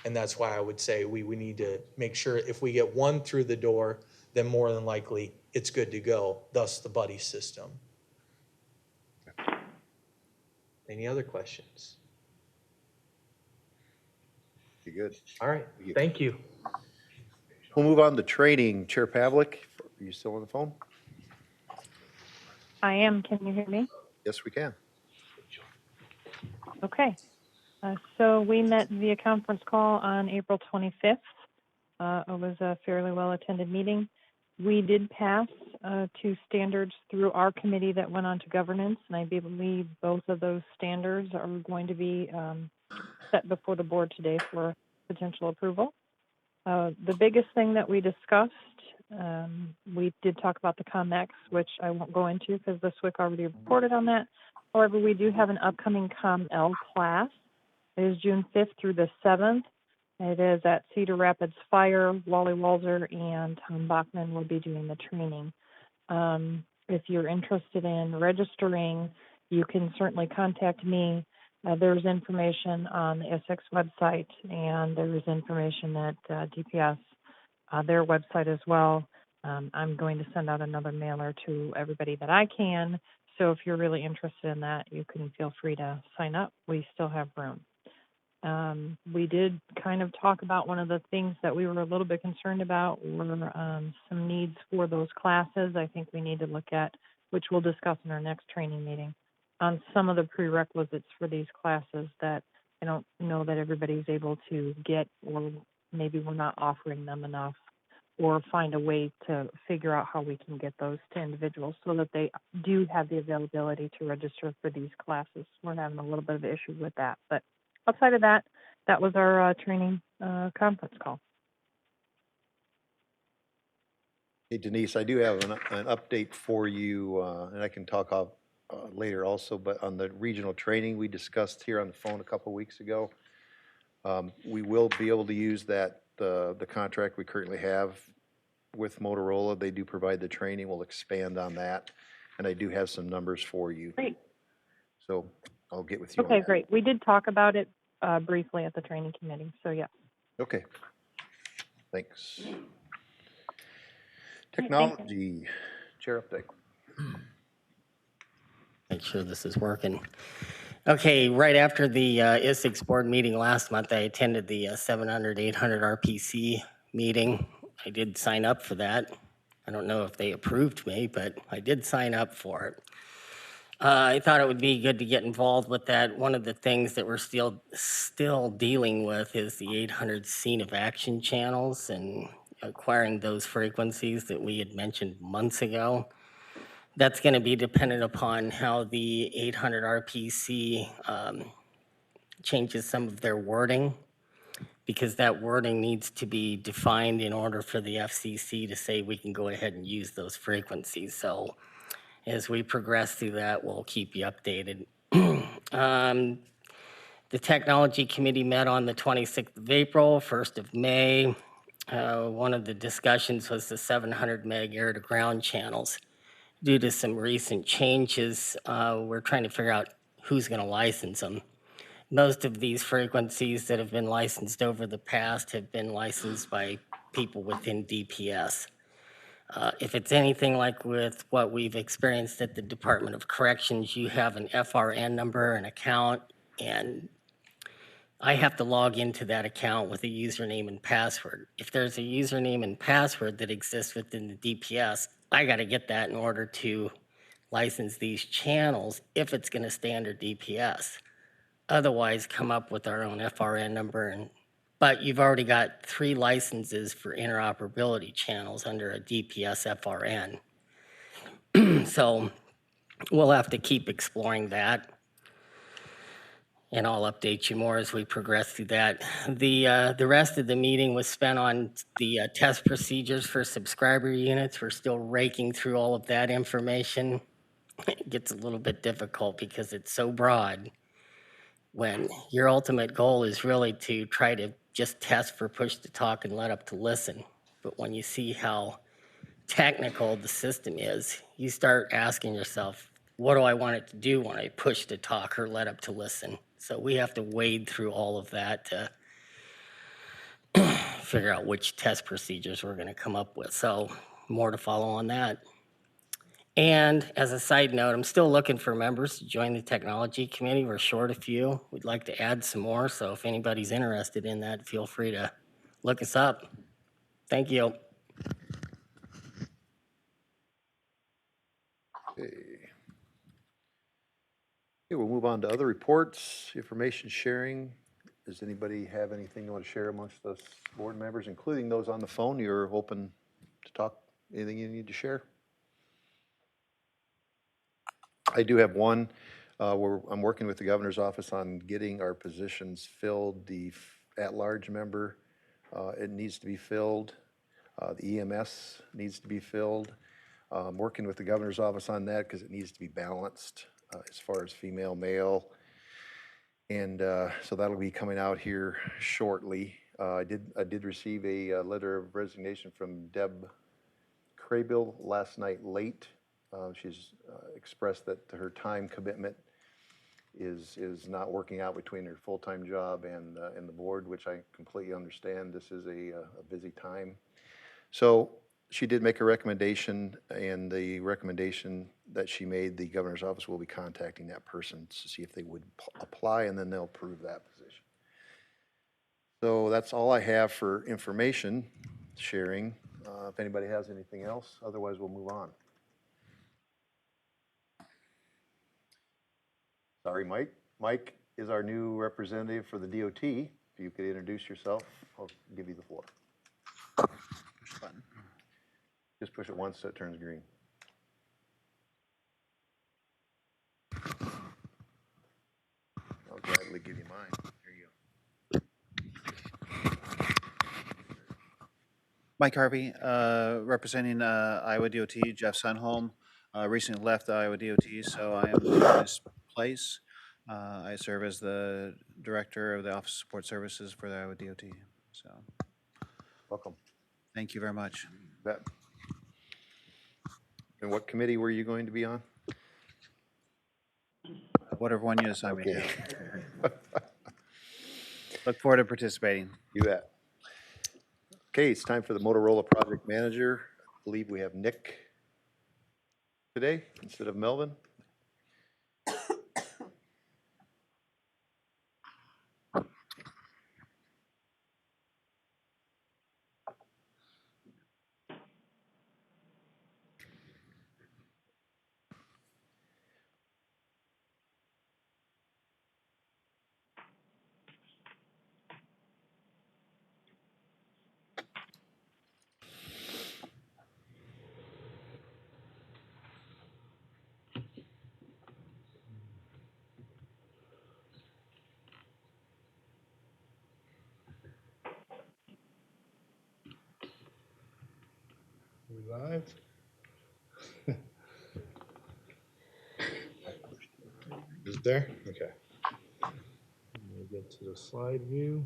And that's why I would say we need to make sure if we get one through the door, then more than likely it's good to go, thus the buddy system. Any other questions? You good? All right, thank you. We'll move on to training. Chair Pavlik, are you still on the phone? I am. Can you hear me? Yes, we can. Okay. So we met via conference call on April 25th. It was a fairly well-attended meeting. We did pass 2 standards through our committee that went on to governance, and I believe both of those standards are going to be set before the board today for potential approval. The biggest thing that we discussed, we did talk about the COMEX, which I won't go into because the SWIC already reported on that. However, we do have an upcoming COML class. It is June 5th through the 7th. It is at Cedar Rapids Fire. Wally Walzer and Tom Bachman will be doing the training. If you're interested in registering, you can certainly contact me. There's information on the Isicsb website, and there is information at DPS, their website as well. I'm going to send out another mailer to everybody that I can. So if you're really interested in that, you can feel free to sign up. We still have room. We did kind of talk about one of the things that we were a little bit concerned about were some needs for those classes. I think we need to look at, which we'll discuss in our next training meeting. on some of the prerequisites for these classes that I don't know that everybody's able to get, or maybe we're not offering them enough, or find a way to figure out how we can get those to individuals so that they do have the availability to register for these classes. We're having a little bit of an issue with that. But outside of that, that was our training conference call. Hey Denise, I do have an update for you, and I can talk later also, but on the regional training we discussed here on the phone a couple weeks ago, we will be able to use that, the contract we currently have with Motorola. They do provide the training. We'll expand on that, and I do have some numbers for you. Great. So I'll get with you on Okay, that. great. We did talk about it briefly at the training committee, so yeah. Okay. Thanks. Thank you. Technology, chair update. Make sure this is working. Okay, right after the Isicsb board meeting last month, I attended the 700, 800 RPC meeting. I did sign up for that. I don't know if they approved me, but I did sign up for it. I thought it would be good to get involved with that. One of the things that we're still dealing with is the 800 scene of action channels and acquiring those frequencies that we had mentioned months ago. That's going to be dependent upon how the 800 RPC changes some of their wording, because that wording needs to be defined in order for the FCC to say we can go ahead and use those frequencies. So as we progress through that, we'll keep you updated. The Technology Committee met on the 26th of April, 1st of May. One of the discussions was the 700 meg air to ground channels. Due to some recent changes, we're trying to figure out who's going to license them. Most of these frequencies that have been licensed over the past have been licensed by people within DPS. If it's anything like with what we've experienced at the Department of Corrections, you have an FRN number, an account, and I have to log into that account with a username and password. If there's a username and password that exists within the DPS, I got to get that in order to license these channels if it's going to stay under DPS. Otherwise, come up with our own FRN number. But you've already got 3 licenses for interoperability channels under a DPS FRN. So we'll have to keep exploring that. And I'll update you more as we progress through that. The rest of the meeting was spent on the test procedures for subscriber units. We're still raking through all of that information. It gets a little bit difficult because it's so broad, when your ultimate goal is really to try to just test for push to talk and let up to listen. But when you see how technical the system is, you start asking yourself, what do I want it to do when I push to talk or let up to listen? So we have to wade through all of that to figure out which test procedures we're going to come up with. So more to follow on that. And as a side note, I'm still looking for members to join the technology committee. We're short a few. We'd like to add some more. So if anybody's interested in that, feel free to look us up. Thank you. Okay, we'll move on to other reports, information sharing. Does anybody have anything you want to share amongst us board members, including those on the phone? You're open to talk, anything you need to share? I do have one, where I'm working with the governor's office on getting our positions filled. The at-large member, it needs to be filled. The EMS needs to be filled. I'm working with the governor's office on that because it needs to be balanced as far as female, male. And so that'll be coming out here shortly. I did receive a letter of resignation from Deb Craybill last night late. She's expressed that her time commitment is not working out between her full-time job and the board, which I completely understand. This is a busy time. So she did make a recommendation, and the recommendation that she made, the governor's office will be contacting that person to see if they would apply, and then they'll approve that position. So that's all I have for information sharing. If anybody has anything else, otherwise we'll move on. Sorry, Mike. Mike is our new representative for the DOT. If you could introduce yourself, I'll give you the floor. Just push it once so it turns green. I'll gladly give you mine. Here you go. Mike Harvey, representing Iowa DOT, Jeff Sunholm, recently left Iowa DOT, so I am in his place. I serve as the Director of the Office of Support Services for the Iowa DOT, so Welcome. thank you very much. Bet. And what committee were you going to be on? Whatever one you assign me Okay. to. Look forward to participating. You bet. Okay, it's time for the Motorola Project Manager. I believe we have Nick today instead of Melvin. We live? Is it there? Okay. Let me get to the slide view.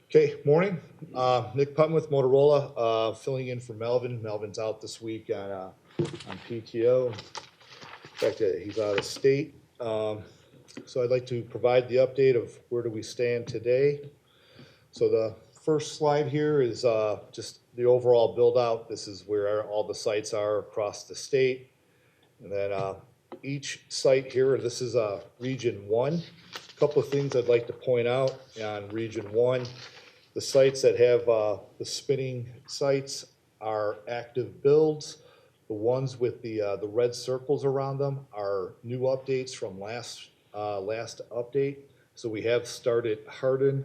Okay, morning. Nick Putman with Motorola, filling in for Melvin. Melvin's out this week on PTO. In fact, he's out of state. So I'd like to provide the update of where do we stand today. So the first slide here is just the overall build out. This is where all the sites are across the state. And then each site here, this is Region 1. A couple of things I'd like to point out on Region 1. The sites that have the spinning sites are active builds. The ones with the red circles around them are new updates from last update. So we have started Hardin.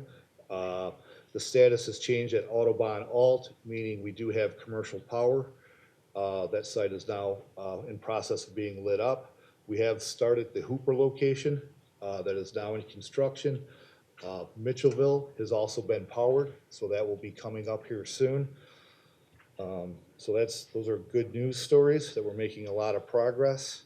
The status has changed at Autobahn Alt, meaning we do have commercial power. That site is now in process of being lit up. We have started the Hooper location that is now in construction. Mitchellville has also been powered, so that will be coming up here soon. So those are good news stories that we're making a lot of progress.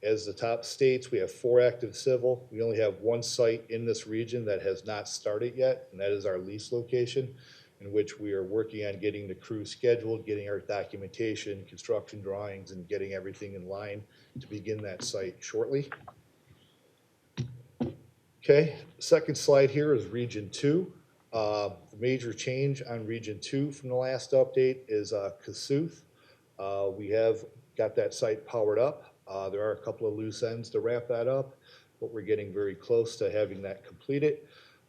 As the top states, we have 4 active civil. We only have 1 site in this region that has not started yet, and that is our lease location, in which we are working on getting the crew scheduled, getting our documentation, construction drawings, and getting everything in line to begin that site shortly. Okay, second slide here is Region 2. The major change on Region 2 from the last update is Kossuth. We have got that site powered up. There are a couple of loose ends to wrap that up, but we're getting very close to having that completed.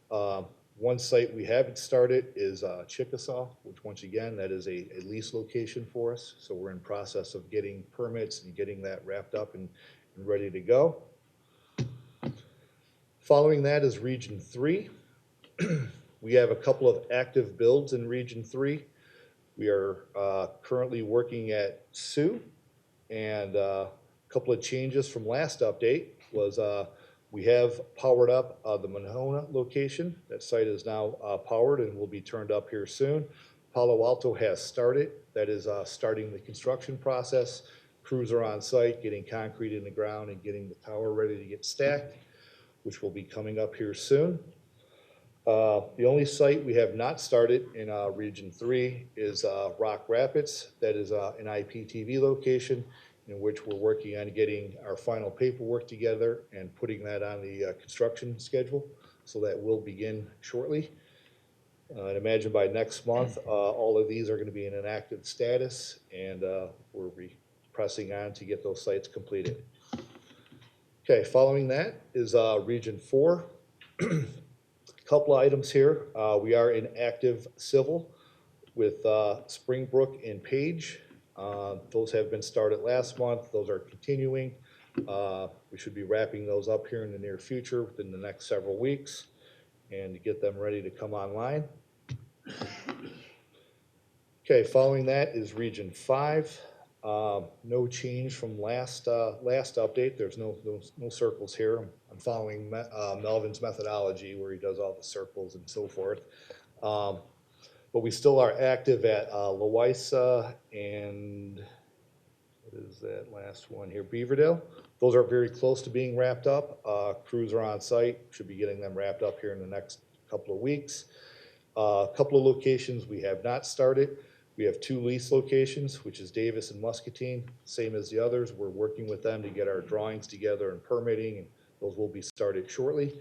One site we haven't started is Chickasaw, which once again, that is a lease location for us. So we're in process of getting permits and getting that wrapped up and ready to go. Following that is Region 3. We have a couple of active builds in Region 3. We are currently working at Sioux, and a couple of changes from last update was we have powered up the Monona location. That site is now powered and will be turned up here soon. Palo Alto has started. That is starting the construction process. Crews are on site, getting concrete in the ground and getting the tower ready to get stacked, which will be coming up here soon. The only site we have not started in Region 3 is Rock Rapids. That is an IPTV location in which we're working on getting our final paperwork together and putting that on the construction schedule. So that will begin shortly. I'd imagine by next month, all of these are going to be in an active status, and we're pressing on to get those sites completed. Okay, following that is Region 4. Couple of items here. We are in active civil. with Springbrook and Page. Those have been started last month. Those are continuing. We should be wrapping those up here in the near future within the next several weeks and to get them ready to come online. Okay, following that is Region 5. No change from last update. There's no circles here. I'm following Melvin's methodology where he does all the circles and so forth. But we still are active at Loiza and what is that last one here? Beaverdale. Those are very close to being wrapped up. Crews are on site. Should be getting them wrapped up here in the next couple of weeks. A couple of locations we have not started. We have 2 lease locations, which is Davis and Muscatine, same as the others. We're working with them to get our drawings together and permitting, and those will be started shortly.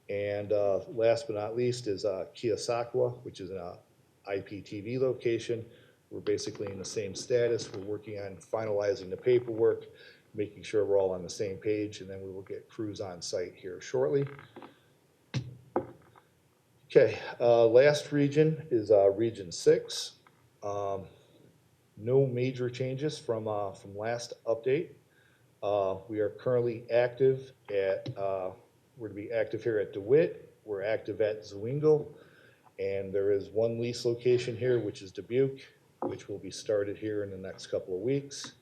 And last but not least is Keosauqua, which is an IPTV location. We're basically in the same status. We're working on finalizing the paperwork, making sure we're all on the same page, and then we will get crews on site here shortly. Okay, last region is Region 6. No major changes from last update. We are currently active at, we're to be active here at DeWitt. We're active at Zwingle. And there is 1 lease location here, which is Dubuque, which will be started here in the next couple of weeks.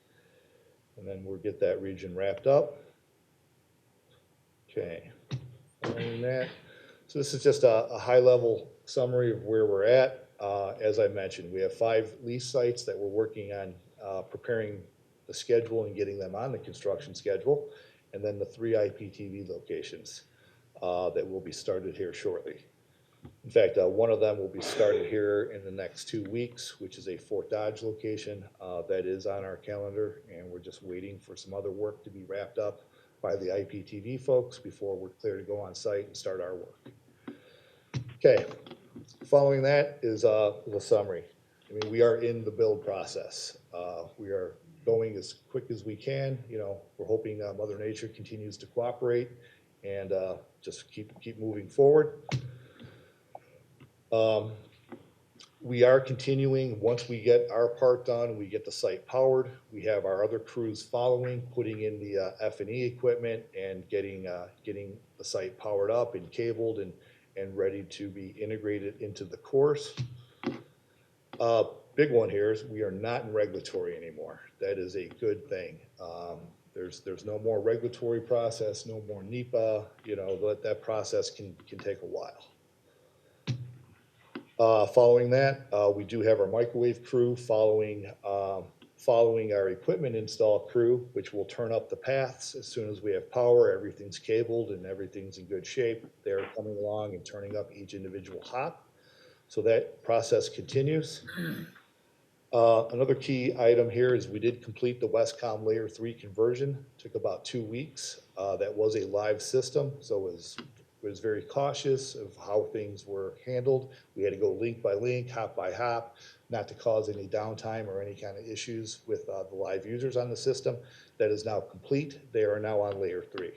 And then we'll get that region wrapped up. Okay, following that. So this is just a high-level summary of where we're at. As I mentioned, we have 5 lease sites that we're working on preparing the schedule and getting them on the construction schedule, and then the 3 IPTV locations that will be started here shortly. In fact, one of them will be started here in the next 2 weeks, which is a Fort Dodge location that is on our calendar, and we're just waiting for some other work to be wrapped up by the IPTV folks before we're clear to go on site and start our work. Okay, following that is a summary. I mean, we are in the build process. We are going as quick as we can. You know, we're hoping Mother Nature continues to cooperate and just keep moving forward. We are continuing, once we get our part done, we get the site powered. We have our other crews following, putting in the F&E equipment and getting the site powered up and cabled and ready to be integrated into the course. Big one here is we are not in regulatory anymore. That is a good thing. There's no more regulatory process, no more NEPA. You know, that process can take a while. Following that, we do have our microwave crew following our equipment install crew, which will turn up the paths as soon as we have power. Everything's cabled and everything's in good shape. They're coming along and turning up each individual hop. So that process continues. Another key item here is we did complete the Westcom Layer 3 conversion. Took about 2 weeks. That was a live system, so it was very cautious of how things were handled. We had to go link by link, hop by hop, not to cause any downtime or any kind of issues with the live users on the system. That is now complete. They are now on Layer 3.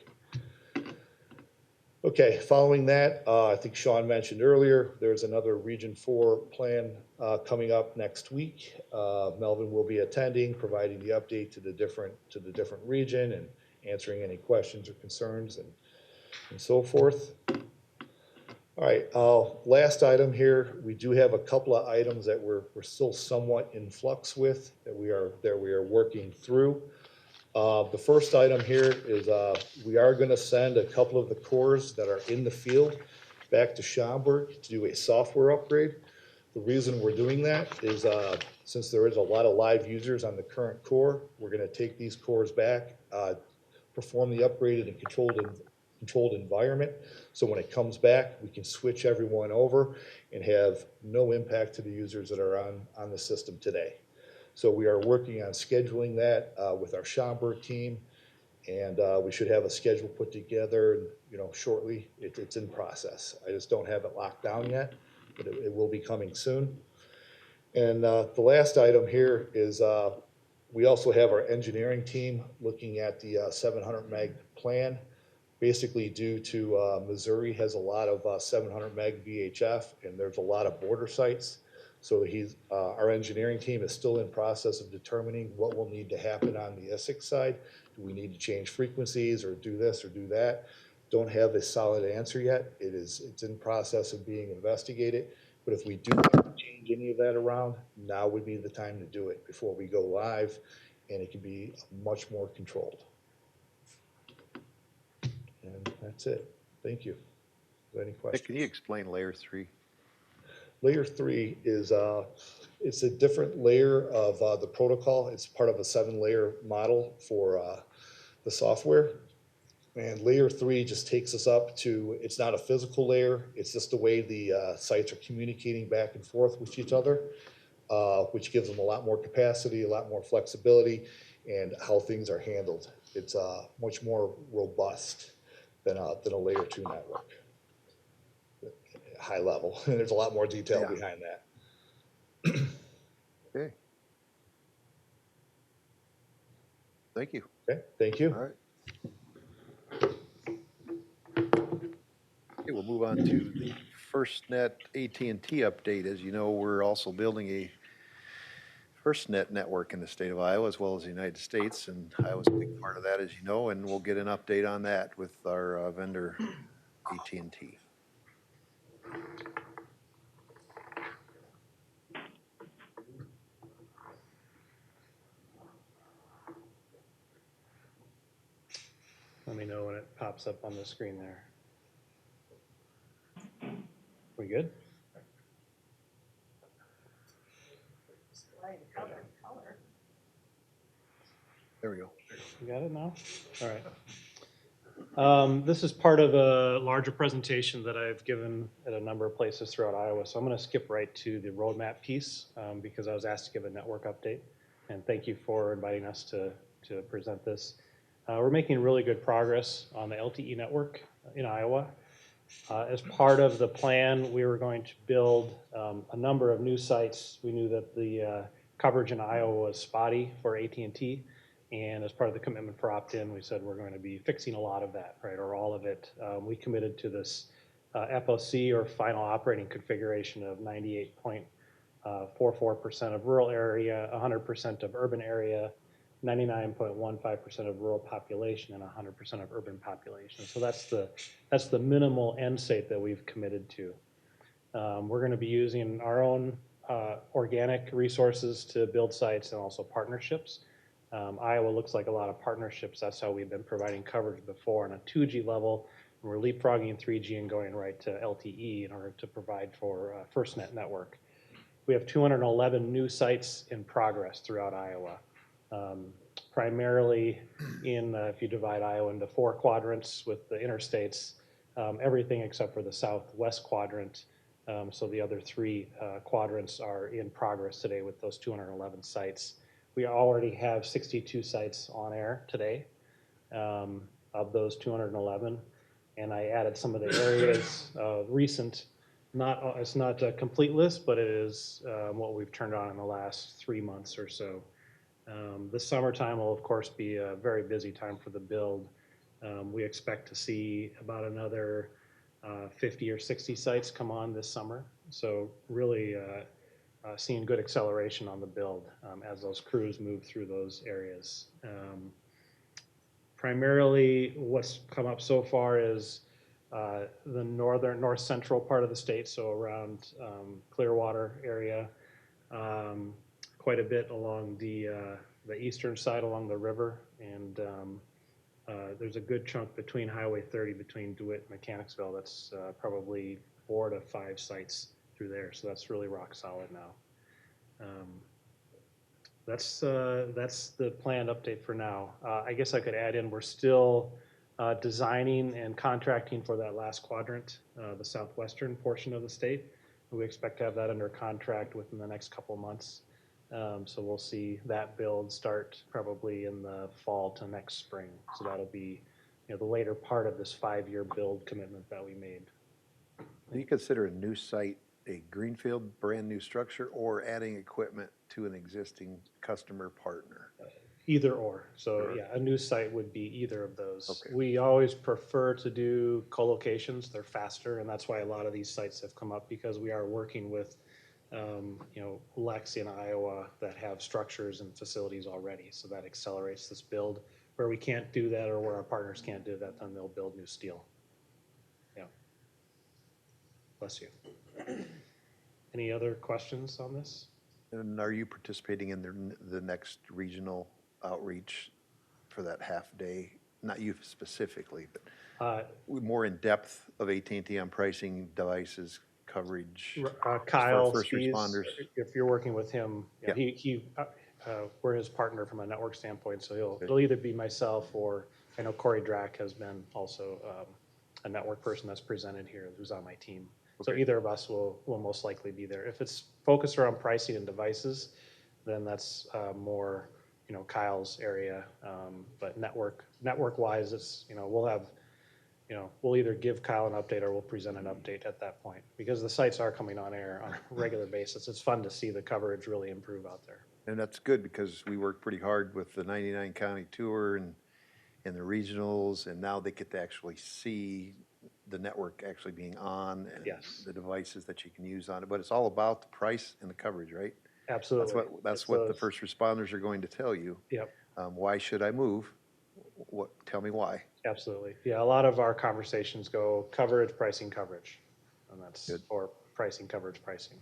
Okay, following that, I think Sean mentioned earlier, there's another Region 4 plan coming up next week. Melvin will be attending, providing the update to the different region and answering any questions or concerns and so forth. All right, last item here, we do have a couple of items that we're still somewhat in flux with that we are working through. The first item here is we are going to send a couple of the cores that are in the field back to Schaumburg to do a software upgrade. The reason we're doing that is since there is a lot of live users on the current core, we're going to take these cores back, perform the upgraded and controlled environment. So when it comes back, we can switch everyone over and have no impact to the users that are on the system today. So we are working on scheduling that with our Schaumburg team, and we should have a schedule put together, shortly. It's in process. I just don't have it locked down yet, but it will be coming soon. And the last item here is we also have our engineering team looking at the 700 meg plan. Basically due to Missouri has a lot of 700 meg VHF, and there's a lot of border sites. So our engineering team is still in process of determining what will need to happen on the Essex side. Do we need to change frequencies or do this or do that? Don't have a solid answer yet. It's in process of being investigated. But if we do have to change any of that around, now would be the time to do it before we go live, and it can be much more controlled. And that's it. Thank you. Any Nick, questions? can you explain layer 3? Layer 3 is it's a different layer of the protocol. It's part of a 7-layer model for the software. And layer 3 just takes us up to, it's not a physical layer, it's just the way the sites are communicating back and forth with each other, which gives them a lot more capacity, a lot more flexibility, and how things are handled. It's much more robust than a layer 2 network. High level, and there's a lot more detail behind that. Okay. Thank you. Okay, thank you. All right. Okay, we'll move on to the FirstNet AT&T update. As you know, we're also building a FirstNet network in the state of Iowa as well as the United States, and Iowa's a big part of that, as you know, and we'll get an update on that with our vendor AT&T. Let me know when it pops up on the screen there. We good? There we go. You got it now? All right. This is part of a larger presentation that I've given at a number of places throughout Iowa. So I'm going to skip right to the roadmap piece because I was asked to give a network update. And thank you for inviting us to present this. We're making really good progress on the LTE network in Iowa. As part of the plan, we were going to build a number of new sites. We knew that the coverage in Iowa was spotty for AT&T. And as part of the commitment for opt-in, we said we're going to be fixing a lot of that, right, or all of it. We committed to this FOC, or final operating configuration, of 98.44% of rural area, 100% of urban area, 99.15% of rural population, and 100% of urban population. So that's the minimal end state that we've committed to. We're going to be using our own organic resources to build sites and also partnerships. Iowa looks like a lot of partnerships. That's how we've been providing coverage before on a 2G level. We're leapfrogging 3G and going right to LTE in order to provide for FirstNet network. We have 211 new sites in progress throughout Iowa, primarily in, if you divide Iowa into 4 quadrants with the interstates, everything except for the southwest quadrant. So the other 3 quadrants are in progress today with those 211 sites. We already have 62 sites on air today of those 211, and I added some of the areas recent. It's not a complete list, but it is what we've turned on in the last 3 months or so. The summertime will, of course, be a very busy time for the build. We expect to see about another 50 or 60 sites come on this summer. So really seeing good acceleration on the build as those crews move through those areas. Primarily what's come up so far is the north central part of the state, so around Clearwater area, quite a bit along the eastern side along the river, and there's a good chunk between Highway 30 between DeWitt and Mechanicsville. That's probably 4 to 5 sites through there, so that's really rock solid now. That's the planned update for now. I guess I could add in, we're still designing and contracting for that last quadrant, the southwestern portion of the state. We expect to have that under contract within the next couple of months. So we'll see that build start probably in the fall to next spring. So that'll be the later part of this 5-year build commitment that we made. Do you consider a new site a greenfield, brand new structure, or adding equipment to an existing customer partner? Either or. So yeah, a new site would be either of those. Okay. We always prefer to do co-locations. They're faster, and that's why a lot of these sites have come up, because we are working with Lexi and Iowa that have structures and facilities already. So that accelerates this build. Where we can't do that or where our partners can't do that, then they'll build new steel. Yeah. Bless you. Any other questions on this? And are you participating in the next regional outreach for that half day? Not you specifically, but more in depth of AT&T on pricing, devices, coverage, Kyle first Spies, responders. if you're working with him, Yeah. we're his partner from a network standpoint, so it'll either be myself or I know Corey Drack has been also a network person that's presented here who's on my team. So either of us will most likely be there. If it's focused around pricing and devices, then that's more Kyle's area. But network wise, it's we'll have we'll either give Kyle an update or we'll present an update at that point because the sites are coming on air on a regular basis. It's fun to see the coverage really improve out there. And that's good because we worked pretty hard with the 99 county tour and the regionals, and now they get to actually see the network actually being on and Yes. the devices that you can use on it. But it's all about the price and the coverage, right? Absolutely. That's what the first responders are going to tell you. Yep. Why should I move? Tell me why. Absolutely. Yeah, a lot of our conversations go coverage, pricing, coverage. And that's Good. or pricing, coverage, pricing.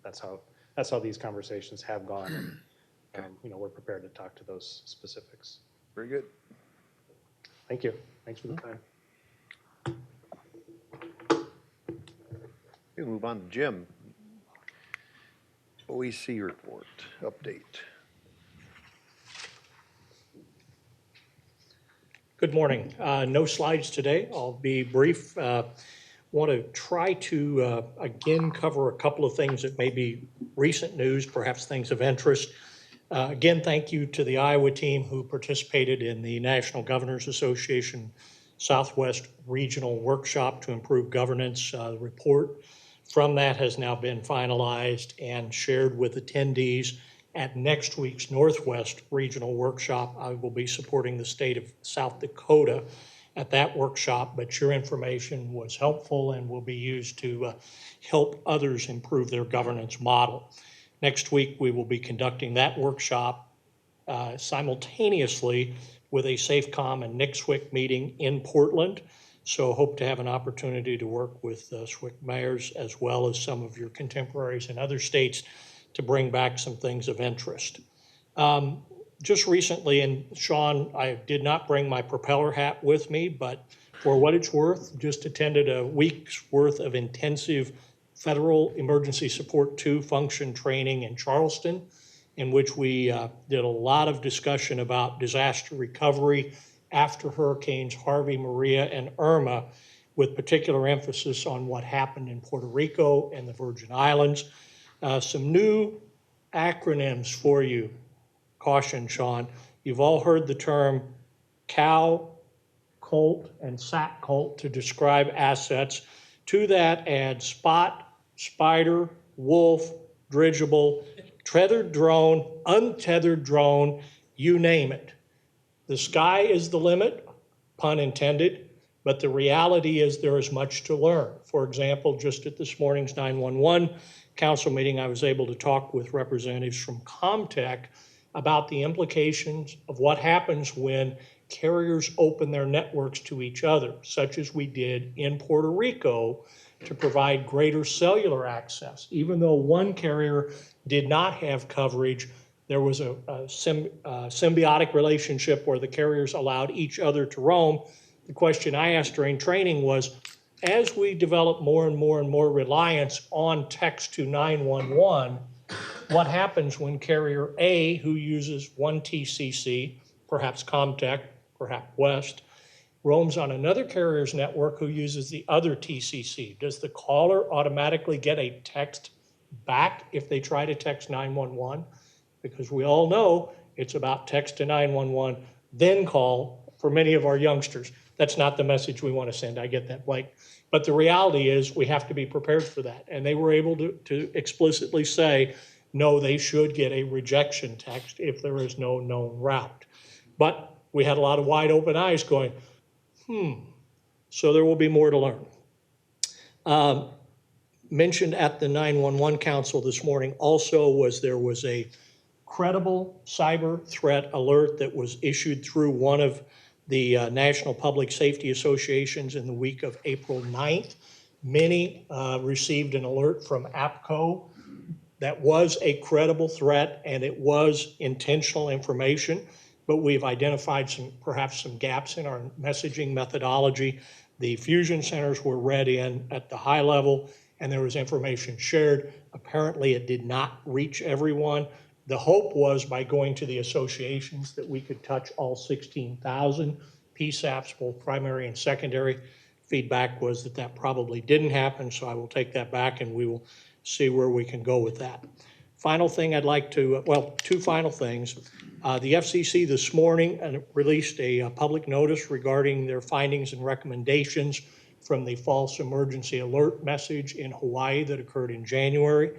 That's how these conversations have gone. And, we're prepared to talk to those specifics. Very good. Thank you. Thanks for the time. We'll move on to Jim. OEC report update. Good morning. No slides today. I'll be brief. Want to try to, again, cover a couple of things that may be recent news, perhaps things of interest. Again, thank you to the Iowa team who participated in the National Governors Association Southwest Regional Workshop to improve governance. The report from that has now been finalized and shared with attendees at next week's Northwest Regional Workshop. I will be supporting the state of South Dakota at that workshop, but your information was helpful and will be used to help others improve their governance model. Next week, we will be conducting that workshop simultaneously with a SafeCom and NICSWIC meeting in Portland. So hope to have an opportunity to work with SWIC mayors as well as some of your contemporaries in other states to bring back some things of interest. Just recently, and Sean, I did not bring my propeller hat with me, but for what it's worth, just attended a week's worth of intensive Federal Emergency Support 2 function training in Charleston, in which we did a lot of discussion about disaster recovery after Hurricanes Harvey, Maria, and Irma, with particular emphasis on what happened in Puerto Rico and the Virgin Islands. Some new acronyms for you. Caution, Sean. You've all heard the term cow, colt, and sack colt to describe assets. To that, add spot, spider, wolf, dirigible, tethered drone, untethered drone, you name it. The sky is the limit, pun intended, but the reality is there is much to learn. For example, just at this morning's 911 council meeting, I was able to talk with representatives from Comtech about the implications of what happens when carriers open their networks to each other, such as we did in Puerto Rico to provide greater cellular access. Even though one carrier did not have coverage, there was a symbiotic relationship where the carriers allowed each other to roam. The question I asked during training was, as we develop more and more and more reliance on text to 911, what happens when carrier A, who uses one TCC, perhaps Comtech, perhaps West, roams on another carrier's network who uses the other TCC? Does the caller automatically get a text back if they try to text 911? Because we all know it's about text to 911, then call for many of our youngsters. That's not the message we want to send. I get that, Blake. But the reality is we have to be prepared for that. And they were able to explicitly say, no, they should get a rejection text if there is no known route. But we had a lot of wide open eyes going, so there will be more to learn. mentioned at the 911 council this morning also was there was a credible cyber threat alert that was issued through one of the National Public Safety Associations in the week of April 9th. Many received an alert from APCO that was a credible threat and it was intentional information, but we've identified perhaps some gaps in our messaging methodology. The fusion centers were read in at the high level and there was information shared. Apparently it did not reach everyone. The hope was by going to the associations that we could touch all 16,000 PSAPs, both primary and secondary. Feedback was that that probably didn't happen, so I will take that back and we will see where we can go with that. Final thing I'd like to, well, two final things. The FCC this morning released a public notice regarding their findings and recommendations from the false emergency alert message in Hawaii that occurred in January.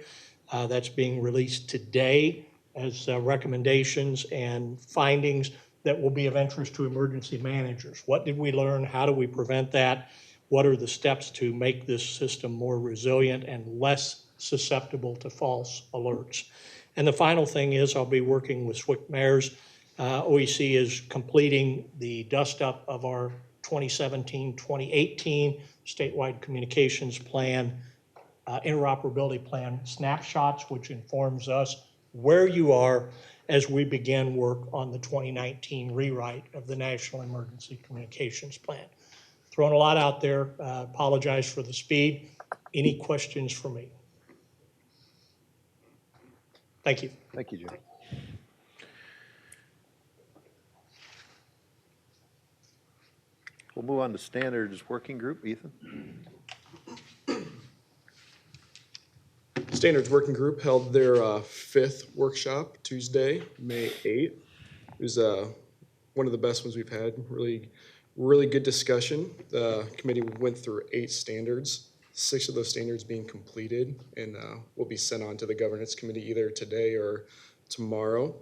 That's being released today as recommendations and findings that will be of interest to emergency managers. What did we learn? How do we prevent that? What are the steps to make this system more resilient and less susceptible to false alerts? And the final thing is I'll be working with SWCC mayors. OEC is completing the dust up of our 2017-2018 statewide communications plan, interoperability plan snapshots, which informs us where you are as we begin work on the 2019 rewrite of the National Emergency Communications Plan. Throwing a lot out there, apologize for the speed. Any questions for me? Thank you. Thank you, Jim. We'll move on to standards working group. Ethan? Standards Working Group held their fifth workshop Tuesday, May 8th. It was one of the best ones we've had. Really good discussion. The committee went through 8 standards, 6 of those standards being completed, and will be sent on to the governance committee either today or tomorrow.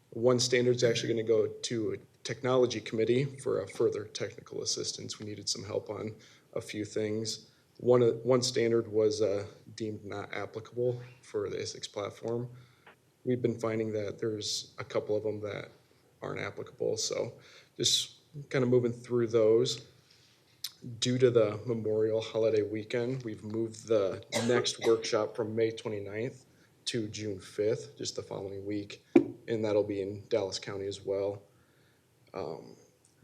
One standard is actually going to go to a technology committee for a further technical assistance. We needed some help on a few things. One standard was deemed not applicable for the Isicsb platform. We've been finding that there's a couple of them that aren't applicable, so just kind of moving through those. Due to the Memorial holiday weekend, we've moved the next workshop from May 29th to June 5th, just the following week, and that'll be in Dallas County as well.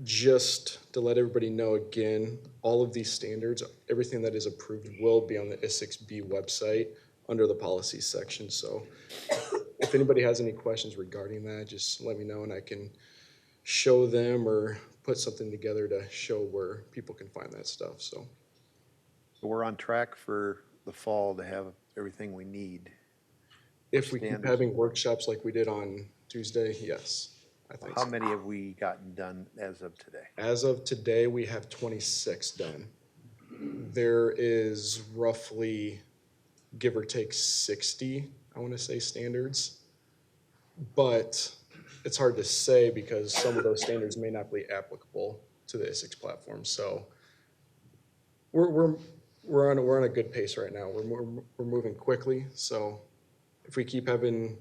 Just to let everybody know again, all of these standards, everything that is approved will be on the Isicsb website under the policies section. So if anybody has any questions regarding that, just let me know and I can show them or put something together to show where people can find that stuff. So we're on track for the fall to have everything we need. If we keep having workshops like we did on Tuesday, yes. I think How many have we gotten done as of today? As of today, we have 26 done. There is roughly, give or take 60, I want to say, standards. But it's hard to say because some of those standards may not be applicable to the Isicsb platform. So we're on a good pace right now. We're moving quickly. So if we keep having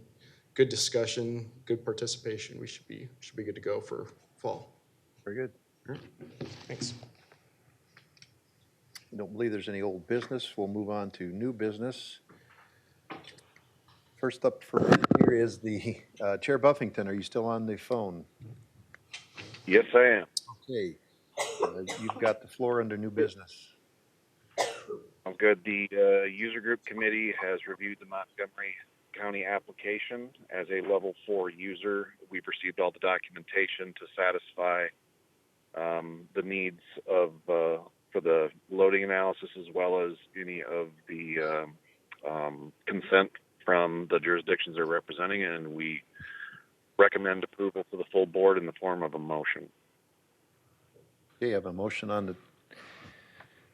good discussion, good participation, we should be good to go for fall. Very good. All right. Thanks. I don't believe there's any old business. We'll move on to new business. First up for here is the Chair Buffington. Are you still on the phone? Yes, I am. Okay. You've got the floor under new business. Sounds good. The user group committee has reviewed the Montgomery County application as a level 4 user. We've received all the documentation to satisfy the needs of for the loading analysis as well as any of the consent from the jurisdictions they're representing, and we recommend approval to the full board in the form of a motion. Okay, I have a motion on the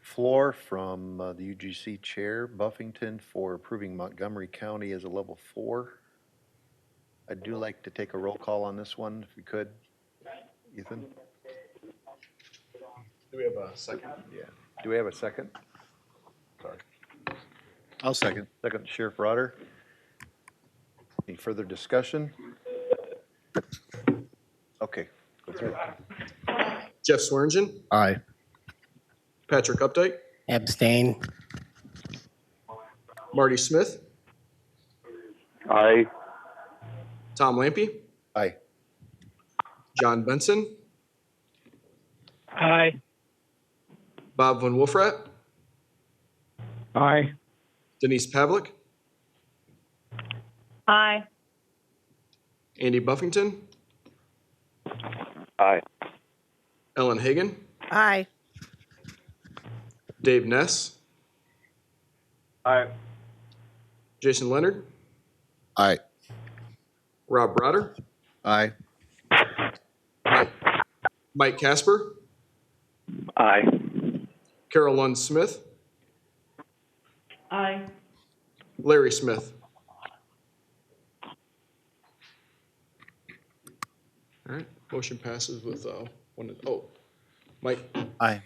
floor from the UGC Chair Buffington for approving Montgomery County as a level 4. I do like to take a roll call on this one, if we could. Ethan? Do we have a second? Yeah. Do we have a second? Sorry. I'll second. Second, Sheriff Roder. Any further discussion? Okay, go through it. Jeff Swearingen, Aye. Patrick Updike, Abstain. Marty Smith, Aye. Tom Lampy, Aye. John Benson, Aye. Bob Van Wolfrat, Aye. Denise Pavlik, Aye. Andy Buffington, Aye. Ellen Hagan, Aye. Dave Ness, Aye. Jason Leonard, Aye. Rob Broder, Aye. Mike Casper, Aye. Carol Lund Smith, Aye. Larry Smith. All right, motion passes with one. Oh, Mike. Aye.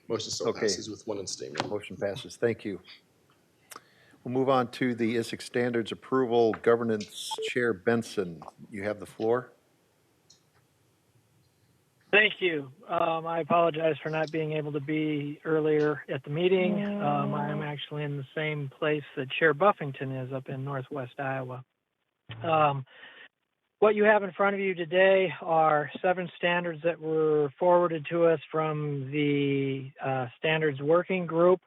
Motion still Okay. passes with one abstainment. Motion passes. Thank you. We'll move on to the ISIC Standards Approval Governance Chair Benson. You have the floor. Thank you. I apologize for not being able to be earlier at the meeting. I am actually in the same place that Chair Buffington is up in Northwest Iowa. What you have in front of you today are 7 standards that were forwarded to us from the Standards Working Group.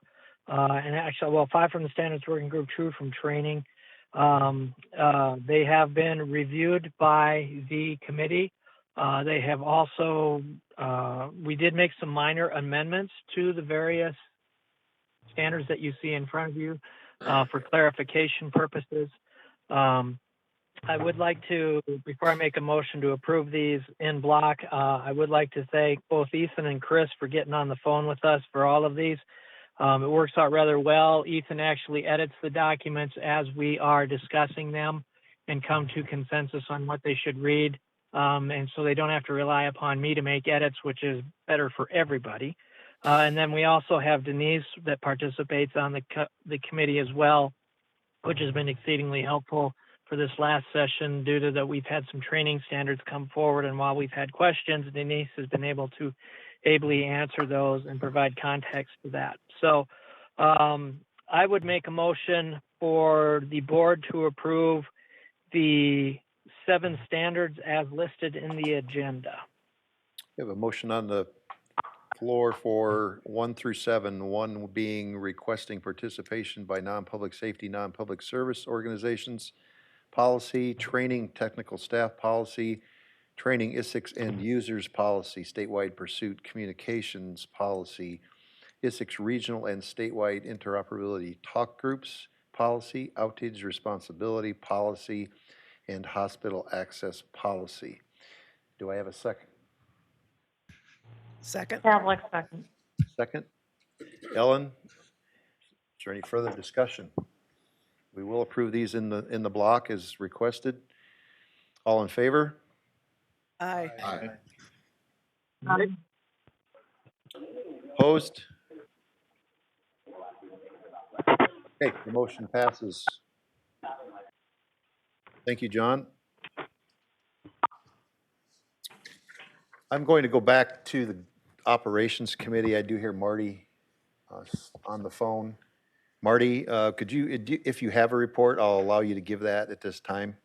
And actually, well, 5 from the Standards Working Group, 2 from training. They have been reviewed by the committee. They have also, we did make some minor amendments to the various standards that you see in front of you for clarification purposes. I would like to, before I make a motion to approve these in block, I would like to thank both Ethan and Chris for getting on the phone with us for all of these. It works out rather well. Ethan actually edits the documents as we are discussing them and come to consensus on what they should read. And so they don't have to rely upon me to make edits, which is better for everybody. And then we also have Denise that participates on the committee as well, which has been exceedingly helpful for this last session due to that we've had some training standards come forward. And while we've had questions, Denise has been able to ably answer those and provide context to that. So I would make a motion for the board to approve the 7 standards as listed in the agenda. We have a motion on the floor for 1 through 7, 1 being requesting participation by non-public safety, non-public service organizations, policy, training technical staff policy, training ISICS end users policy, statewide pursuit communications policy, ISICS regional and statewide interoperability talk groups policy, outage responsibility policy, and hospital access policy. Do I have a second? Second. Pavlik, second. Second. Ellen, is there any further discussion? We will approve these in the block as requested. All in favor? Aye. Aye. Opposed? Okay, the motion passes. Thank you, John. I'm going to go back to the Operations Committee. I do hear Marty on the phone. Marty, could you, if you have a report, I'll allow you to give that at this time.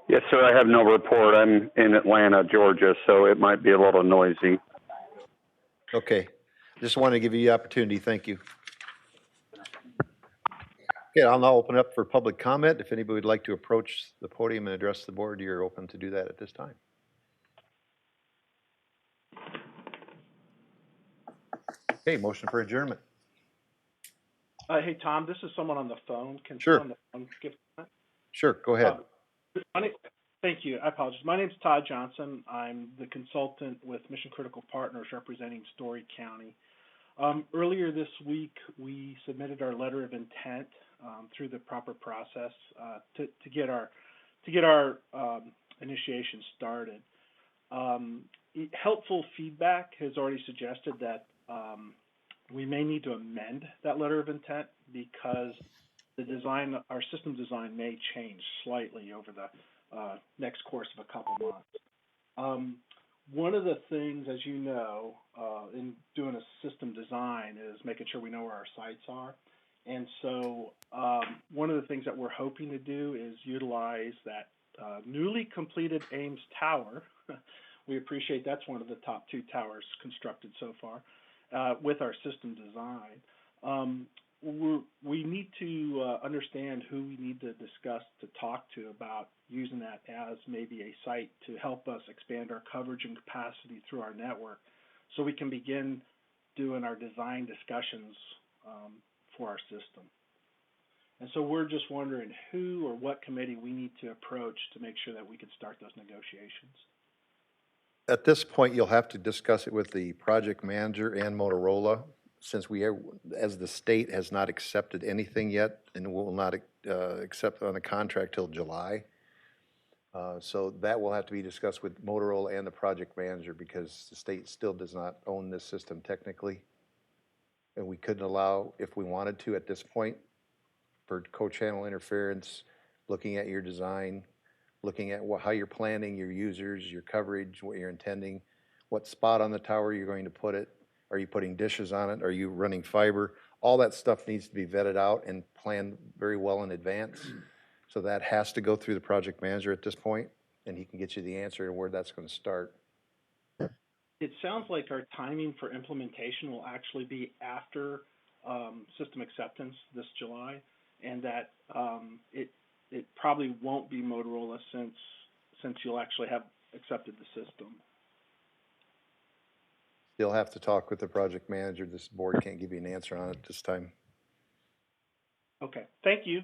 Yes, sir. I have no report. I'm in Atlanta, Georgia, so it might be a little noisy. Okay. Just wanted to give you the opportunity. Thank you. Okay, I'll now open up for public comment. If anybody would like to approach the podium and address the board, you're open to do that at this time. Okay, motion for adjournment. Hey, Tom, this is someone on the phone. Can Sure. someone on the phone give that? Sure, go ahead. Thank you. I apologize. My name is Todd Johnson. I'm the consultant with Mission Critical Partners representing Story County. Earlier this week, we submitted our letter of intent through the proper process to get our initiation started. Helpful feedback has already suggested that we may need to amend that letter of intent because the design, our system design may change slightly over the next course of a couple months. One of the things, as you know, in doing a system design is making sure we know where our sites are. And so one of the things that we're hoping to do is utilize that newly completed Ames Tower. We appreciate that's one of the top 2 towers constructed so far with our system design. We need to understand who we need to discuss to talk to about using that as maybe a site to help us expand our coverage and capacity through our network so we can begin doing our design discussions for our system. And so we're just wondering who or what committee we need to approach to make sure that we can start those negotiations. At this point, you'll have to discuss it with the project manager and Motorola, since we are, as the state has not accepted anything yet and will not accept on a contract till July. So that will have to be discussed with Motorola and the project manager because the state still does not own this system technically. And we couldn't allow, if we wanted to at this point, for co-channel interference, looking at your design, looking at how you're planning your users, your coverage, what you're intending, what spot on the tower you're going to put it. Are you putting dishes on it? Are you running fiber? All that stuff needs to be vetted out and planned very well in advance. So that has to go through the project manager at this point, and he can get you the answer and where that's going to start. It sounds like our timing for implementation will actually be after system acceptance this July, and that it probably won't be Motorola since you'll actually have accepted the system. You'll have to talk with the project manager. This board can't give you an answer on it this time. Okay, thank you.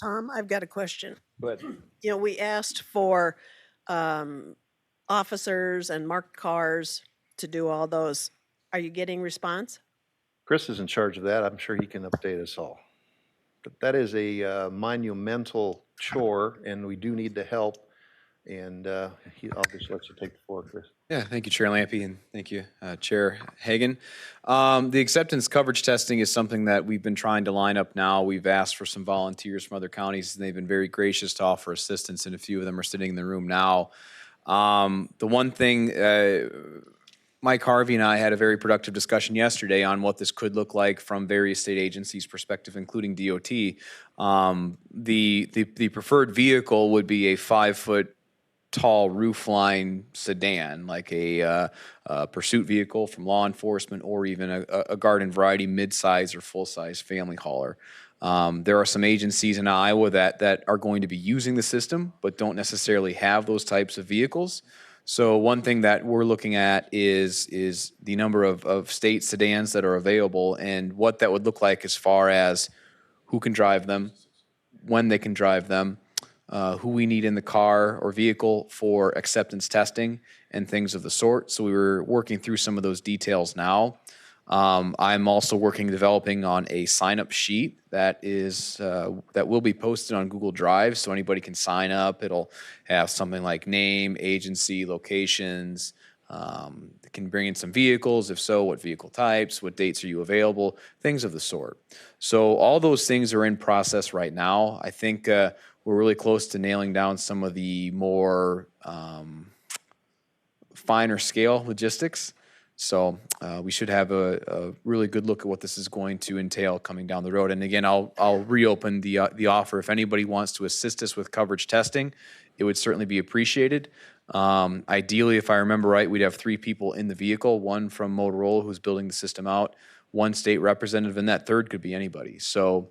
Tom, I've got a question. Go ahead. You know, we asked for officers and marked cars to do all those. Are you getting response? Chris is in charge of that. I'm sure he can update us all. But that is a monumental chore, and we do need the help. And I'll just let you take the floor, Chris. Yeah, thank you, Chair Lampe, and thank you, Chair Hagan. The acceptance coverage testing is something that we've been trying to line up now. We've asked for some volunteers from other counties, and they've been very gracious to offer assistance, and a few of them are sitting in the room now. The one thing, Mike Harvey and I had a very productive discussion yesterday on what this could look like from various state agencies' perspective, including DOT. The preferred vehicle would be a 5-foot tall roofline sedan, like a pursuit vehicle from law enforcement, or even a garden variety mid-size or full-size family hauler. There are some agencies in Iowa that are going to be using the system, but don't necessarily have those types of vehicles. So one thing that we're looking at is the number of state sedans that are available and what that would look like as far as who can drive them, when they can drive them, who we need in the car or vehicle for acceptance testing and things of the sort. So we were working through some of those details now. I'm also developing on a sign-up sheet that will be posted on Google Drive, so anybody can sign up. It'll have something like name, agency, locations. It can bring in some vehicles. If so, what vehicle types, what dates are you available, things of the sort. So all those things are in process right now. I think we're really close to nailing down some of the more finer scale logistics. So we should have a really good look at what this is going to entail coming down the road. And again, I'll reopen the offer. If anybody wants to assist us with coverage testing, it would certainly be appreciated. Ideally, if I remember right, we'd have 3 people in the vehicle, one from Motorola who's building the system out, 1 state representative, and that third could be anybody. So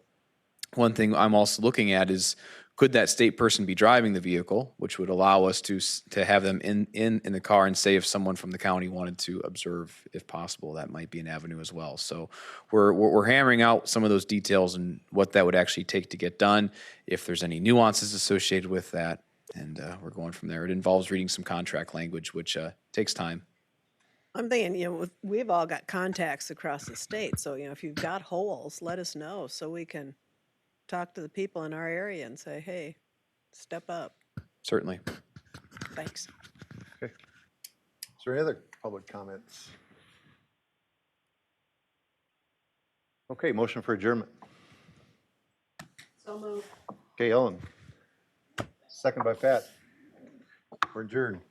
one thing I'm also looking at is, could that state person be driving the vehicle, which would allow us to have them in the car, and say if someone from the county wanted to observe, if possible, that might be an avenue as well. So we're hammering out some of those details and what that would actually take to get done, if there's any nuances associated with that, and we're going from there. It involves reading some contract language, which takes time. I'm thinking, we've all got contacts across the state, so, if you've got holes, let us know so we can talk to the people in our area and say, hey, step up. Certainly. Thanks. Is there any other public comments? Okay, motion for adjournment. So moved. Okay, Ellen. Second by Pat. We're adjourned.